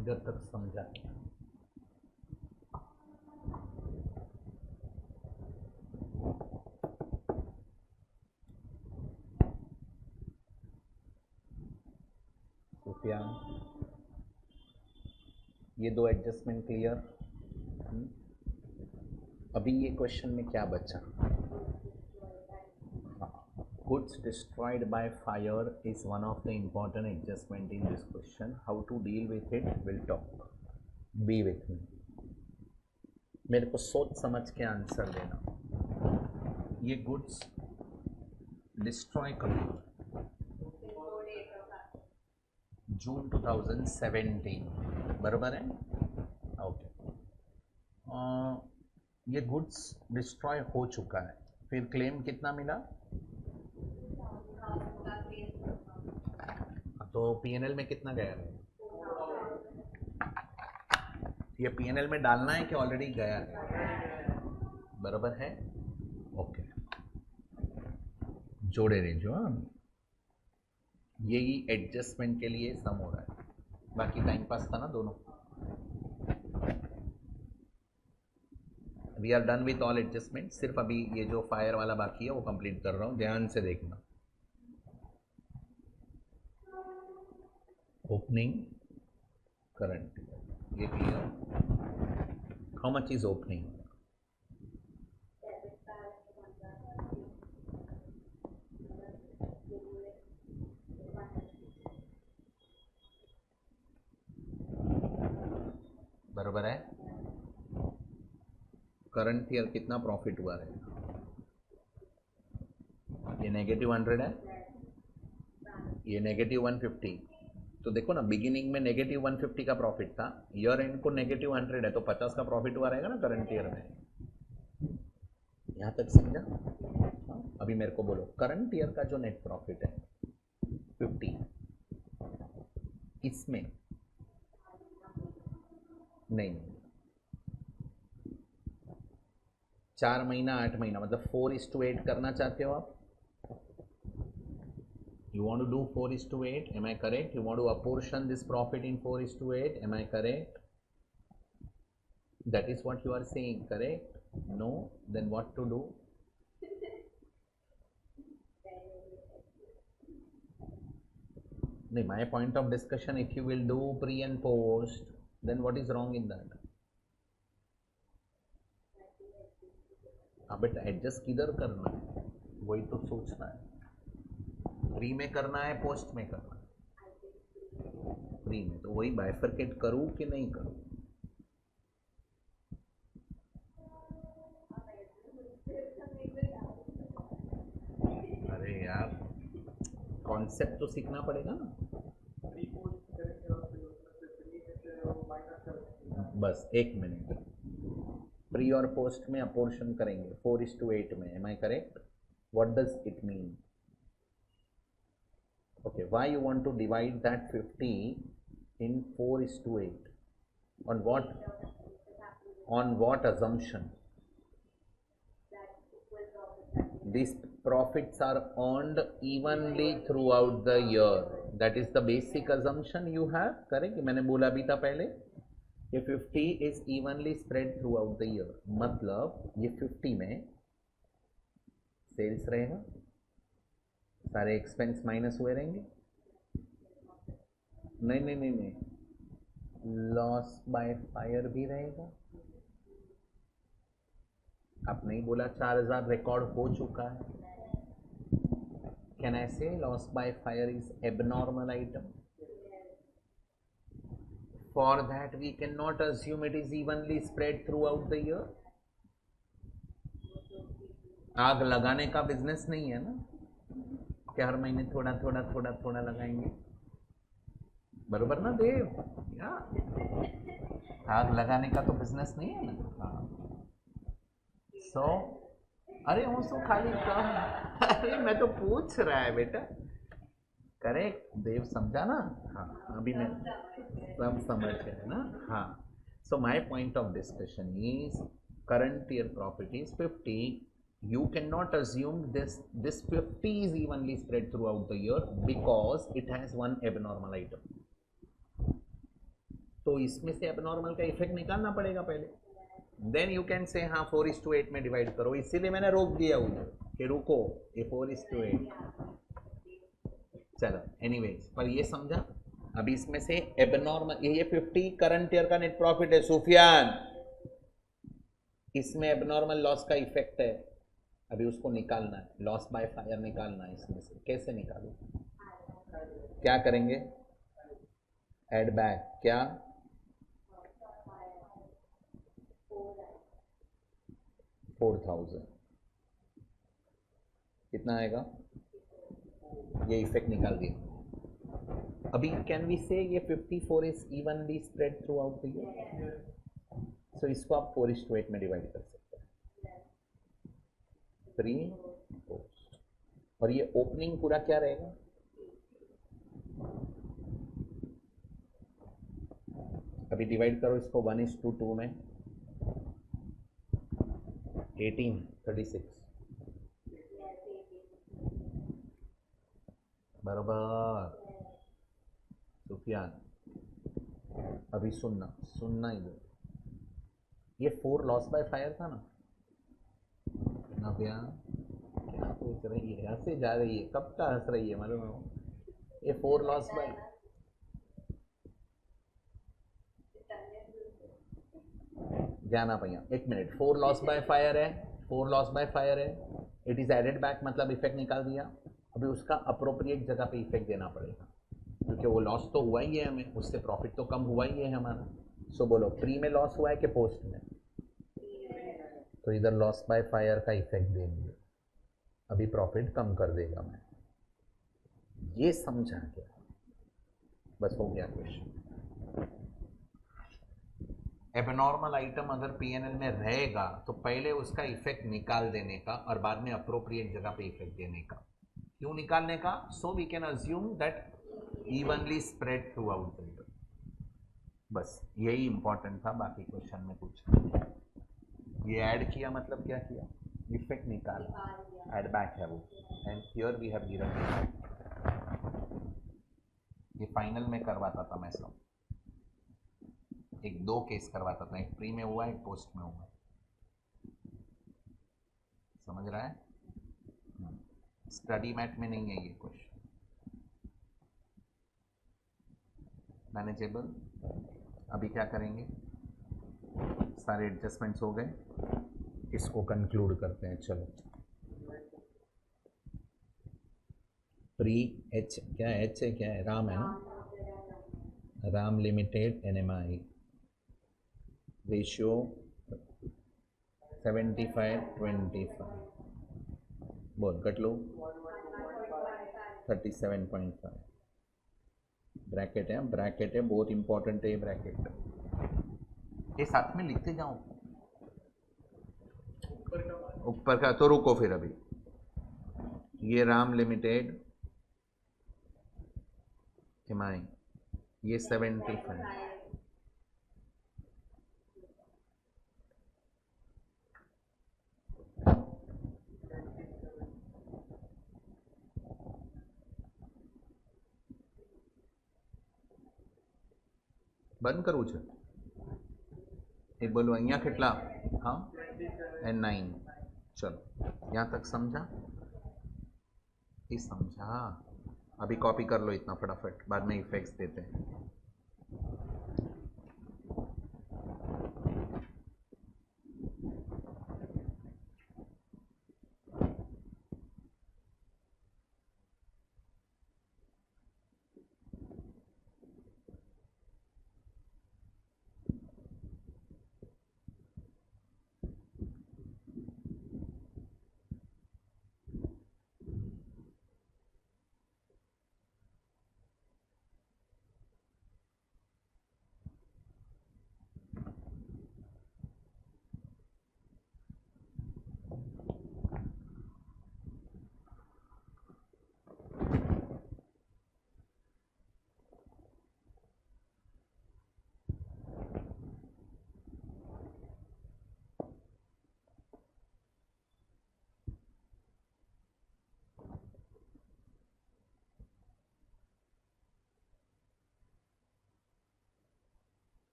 इधर तक समझा? सुफियान, ये दो एडजस्टमेंट क्लियर? अभी ये क्वेश्चन में क्या बचा? Goods destroyed by fire is one of the important adjustment in this question. How to deal with it, we'll talk. Be with me. मेरे को सोच समझ के आंसर देना। ये गुड्स डिस्ट्रॉय कब हुआ? जून 2017, बराबर है? ओके। ये गुड्स डिस्ट्रॉय हो चुका है, फिर क्लेम कितना मिला? तो पीएनएल में कितना गया है? ये पीएनएल में डालना है कि ऑलरेडी गया है? बराबर है? ओके, जोड़े रेंजो। हाँ, यही एडजस्टमेंट के लिए सम हो रहा है, बाकी टाइम पास था ना दोनों। We are done with all adjustment, सिर्फ अभी ये जो फायर वाला बाकी है वो कंप्लीट कर रहा हूँ, ध्यान से देखना। ओपनिंग करंट, ये clear? How much is opening? बराबर है? करंट ईयर कितना प्रॉफिट हुआ है? ये -100 है, ये -150। तो देखो ना, बिगिनिंग में -150 का प्रॉफिट था, ईयर एंड को -100 है, तो 50 का प्रॉफिट हुआ रहेगा ना करंट ईयर में। यहाँ तक समझा? अभी मेरे को बोलो करंट ईयर का जो नेट प्रॉफिट है 50, इसमें नहीं, 4 महीना 8 महीना मतलब 4:8 करना चाहते हो आप? You want to do 4:8? Am I correct? You want to apportion this profit in 4:8? Am I correct? That is what you are saying, correct? No? Then what to do? No, my point of discussion, if you will do pre and post, then what is wrong in that? हाँ बेटा, adjust किधर करना है वही तो सोचना है। Pre में करना है, पोस्ट में करना है? प्री में, तो वही बाइफरकेट करूँ कि नहीं करूँ? अरे यार, कॉन्सेप्ट तो सीखना पड़ेगा ना। बस 1 मिनट, प्री और पोस्ट में अपोर्शन करेंगे 4:8 में। Am I correct? What does it mean? Okay, why you want to divide that 50 in 4:8? On what? On what assumption? These profits are earned evenly throughout the year. That is the basic assumption you have, correct? मैंने बोला भी था पहले, ये 50 is evenly spread throughout the year. मतलब ये 50 में sales रहेगा, सारे एक्सपेंस माइनस हुए रहेंगे। नहीं नहीं नहीं नहीं, लॉस बाय फायर भी रहेगा। आप नहीं बोला 4000 रिकॉर्ड हो चुका है? कैन आई से loss by fire is abnormal item? For that we cannot assume it is evenly spread throughout the year. आग लगाने का बिजनेस नहीं है ना कि हर महीने थोड़ा थोड़ा थोड़ा थोड़ा लगाएंगे, बरोबर ना देव? या आग लगाने का तो बिजनेस नहीं है ना। सो अरे वो सो खाली कम, अरे मैं तो पूछ रहा है बेटा, करेक्ट देव, समझा ना? हाँ, अभी मैं सब समझ गया ना? हाँ, so my point of discussion is current year profit is 50. You cannot assume this 50 is evenly spread throughout the year because it has one abnormal item. तो इसमें से abnormal का इफेक्ट निकालना पड़ेगा पहले, देन यू कैन से हाँ 4:8 में डिवाइड करो। इसीलिए मैंने रोक दिया उन्हें कि रुको, ये 4:8। चलो एनीवेज, पर ये समझा अभी इसमें से एबनॉर्मल, ये 50 करंट ईयर का नेट प्रॉफिट है सुफियान, इसमें एबनॉर्मल लॉस का इफेक्ट है, अभी उसको निकालना है, लॉस बाय फायर निकालना है इसमें से। कैसे निकालो? क्या करेंगे? एड बैक, क्या? $4,000 कितना आएगा? ये इफेक्ट निकाल दिया। अभी कैन वी से ये 54 is evenly spread throughout the year, so इसको आप 4:8 में डिवाइड कर सकते हैं, प्री पोस्ट। और ये ओपनिंग पूरा क्या रहेगा? अभी डिवाइड करो इसको 1:2 में, 1836 बराबर। सुफियान अभी सुनना सुनना इधर, ये 4 लॉस बाय फायर था ना? नव्या क्या सोच रही है? हंसे जा रही है, कब का हंस रही है मालूम है? ये 4 लॉस बाय, जाना भैया 1 मिनट, 4 लॉस बाय फायर है, 4 लॉस बाय फायर है, इट इज एडेड बैक मतलब इफेक्ट निकाल दिया। अभी उसका अप्रोप्रिएट जगह पे इफेक्ट देना पड़ेगा क्योंकि वो लॉस तो हुआ ही है हमें, उससे प्रॉफिट तो कम हुआ ही है हमारा। सो बोलो प्री में लॉस हुआ है कि पोस्ट में? तो इधर लॉस बाय फायर का इफेक्ट देंगे, अभी प्रॉफिट कम कर देगा। मैं ये समझा क्या? बस हो गया क्वेश्चन। एबनॉर्मल आइटम अगर पीएनएल में रहेगा तो पहले उसका इफेक्ट निकाल देने का और बाद में अप्रोप्रिएट जगह पे इफेक्ट देने का। क्यों निकालने का? So we can assume that evenly spread throughout the year. बस यही इंपॉर्टेंट था, बाकी क्वेश्चन में कुछ नहीं। ये ऐड किया मतलब क्या किया? इफेक्ट निकाला, ऐड बैक है वो, and here we have given effect. ये फाइनल में करवाता था मैं सब, एक दो केस करवाता था, एक प्री में हुआ एक पोस्ट में हुआ। समझ रहा है? स्टडी मैट में नहीं है ये क्वेश्चन। मैनेजेबल। अभी क्या करेंगे? सारे एडजस्टमेंट्स हो गए, इसको कंक्लूड करते हैं। चलो, प्री एच क्या है? एच है क्या है? राम है ना? Ram limited NMI ratio 75:25। बोल कट लो। 37.5 ब्रैकेट है, ब्रैकेट है, बहुत इंपॉर्टेंट है ये ब्रैकेट। ये साथ में लिखते जाओ। ऊपर का तो रुको फिर अभी। ये राम लिमिटेड एमआई, ये 75। બંધ કરવું છે એ બોલો અહીંયા કેટલા? हाँ एंड 9। चलो यहाँ तक समझा? ये समझा? अभी कॉपी कर लो इतना फटाफट, बाद में इफेक्ट्स देते हैं।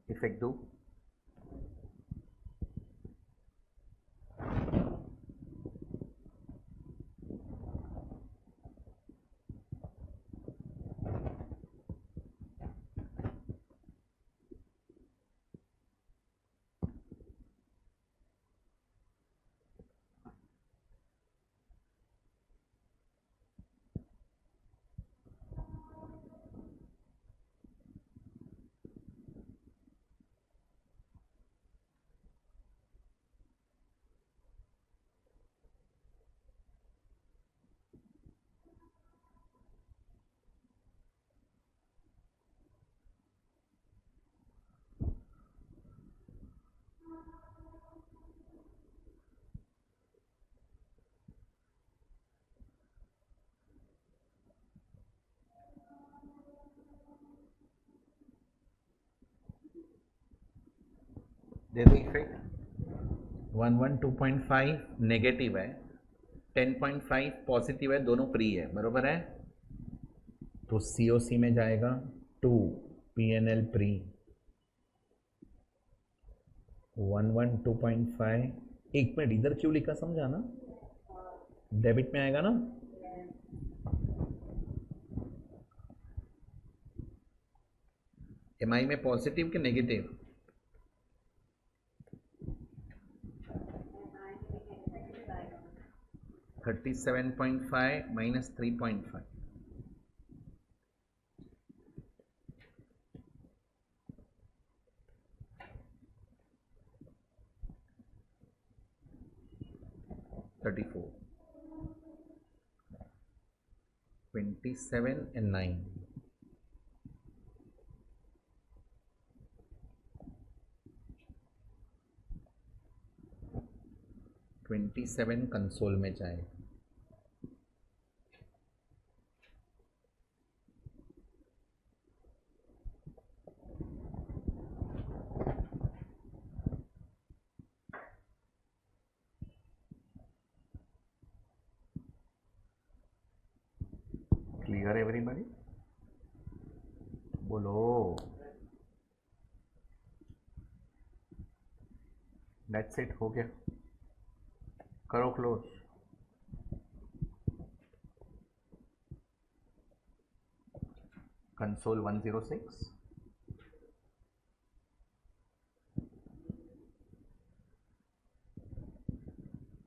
इफेक्ट दो। दे दो इफेक्ट। 112.5 नेगेटिव है, 10.5 पॉजिटिव है, दोनों प्री है, बरोबर है? तो सीओसी में जाएगा 2 पीएनएल प्री। 112.5 एक मिनट, इधर क्यों लिखा समझा ना? डेबिट में आएगा ना? एमआई में पॉजिटिव कि नेगेटिव? -37.5 -3.5। 27 and 9. $27 कंसोल में जाए। Clear everybody? बोलो। दैट्स इट, हो गया। करो क्लोज। कंसोल 106।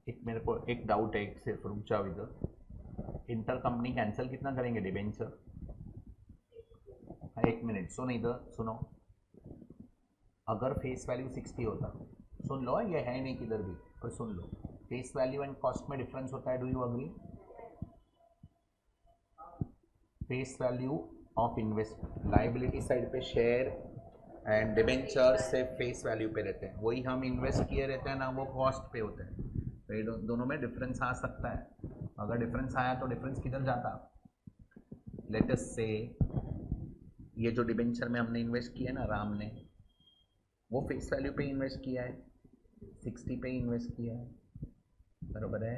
एक मेरे को एक डाउट है, एक सिर्फ रुक जाओ इधर। इंटर कंपनी कैंसिल कितना करेंगे डिबेंचर? एक मिनट, सुनो इधर सुनो। अगर फेस वैल्यू 60 होता, सुन लो, ये है नहीं किधर भी, पर सुन लो, फेस वैल्यू एंड कॉस्ट में डिफरेंस होता है। Do you agree? Face value of investment liability side पे शेयर एंड डिबेंचर से फेस वैल्यू पे रहते हैं, वही हम इन्वेस्ट किए रहते हैं ना, वो कॉस्ट पे होते हैं। तो ये दोनों में डिफरेंस आ सकता है। अगर डिफरेंस आया तो डिफरेंस किधर जाता? लेट अस से ये जो डिबेंचर में हमने इन्वेस्ट किया ना, राम ने, वो फेस वैल्यू पे इन्वेस्ट किया है, 60 पे इन्वेस्ट किया है, बराबर है।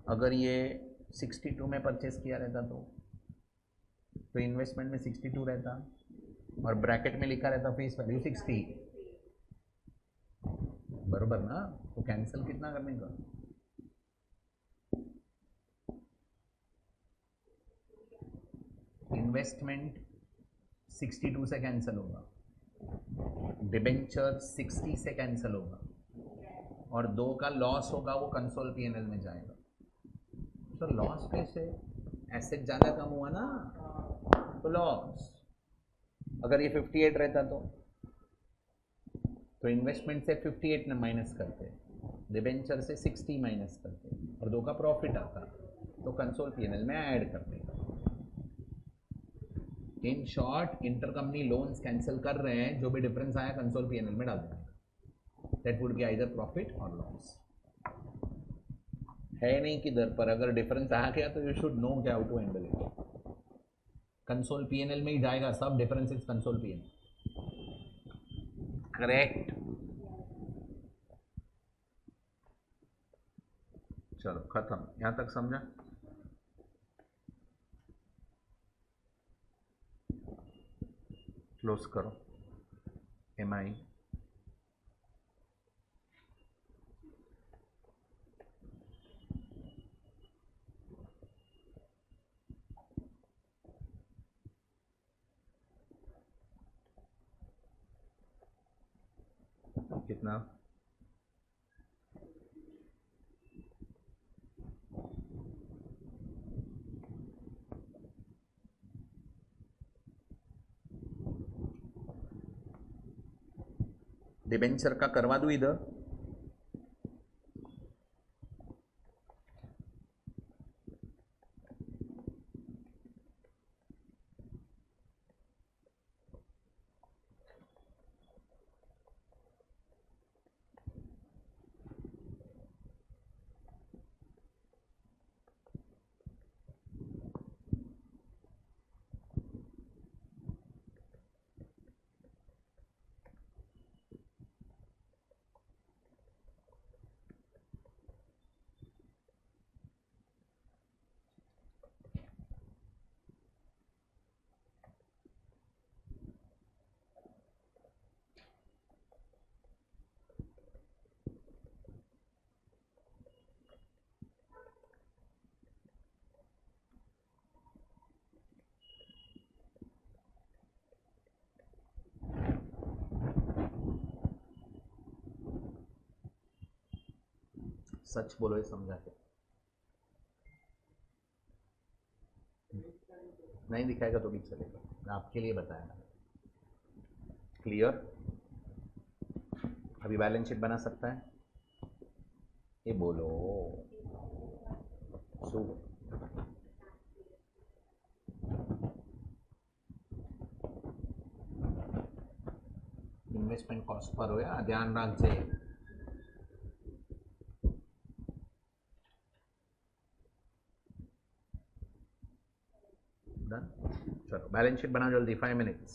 अगर ये 62 में परचेस किया रहता तो इन्वेस्टमेंट में 62 रहता और ब्रैकेट में लिखा रहता फेस वैल्यू 60, बराबर ना? तो कैंसिल कितना करने का? इन्वेस्टमेंट 62 से कैंसिल होगा, डिबेंचर 60 से कैंसिल होगा, और 2 का लॉस होगा, वो कंसोल पीएनएल में जाएगा। तो लॉस कैसे? एसेट ज़्यादा कम हुआ ना, तो लॉस। अगर ये 58 रहता तो इन्वेस्टमेंट से 58 न माइनस करते, डिबेंचर से 60 माइनस करते, और 2 का प्रॉफिट आता, तो कंसोल पीएनएल में ऐड करते। In short, inter company loans cancel कर रहे हैं, जो भी डिफरेंस आया कंसोल पीएनएल में डाल देंगे। That would be either profit और लॉस। है नहीं किधर, पर अगर डिफरेंस आ गया तो यू शुड नो क्या how to handle it. Consol PNL में ही जाएगा सब, difference is consol PNL. Correct. चलो खत्म, यहां तक समझा? क्लोज करो। एमआई कितना? डिबेंचर का करवा दूं इधर? सच बोलो, ये समझा के नहीं दिखाएगा तो भी चलेगा, मैं आपके लिए बताया। क्लियर? अभी बैलेंस शीट बना सकता है? ये बोलो। ઇન્વેસ્ટમેન્ટ કોસ્ટ પર હોય, આ ધ્યાન રાખજે. ડન. ચલો બેલેન્સ શીટ બનાવો જલ્દી, 5 મિનિટ્સ.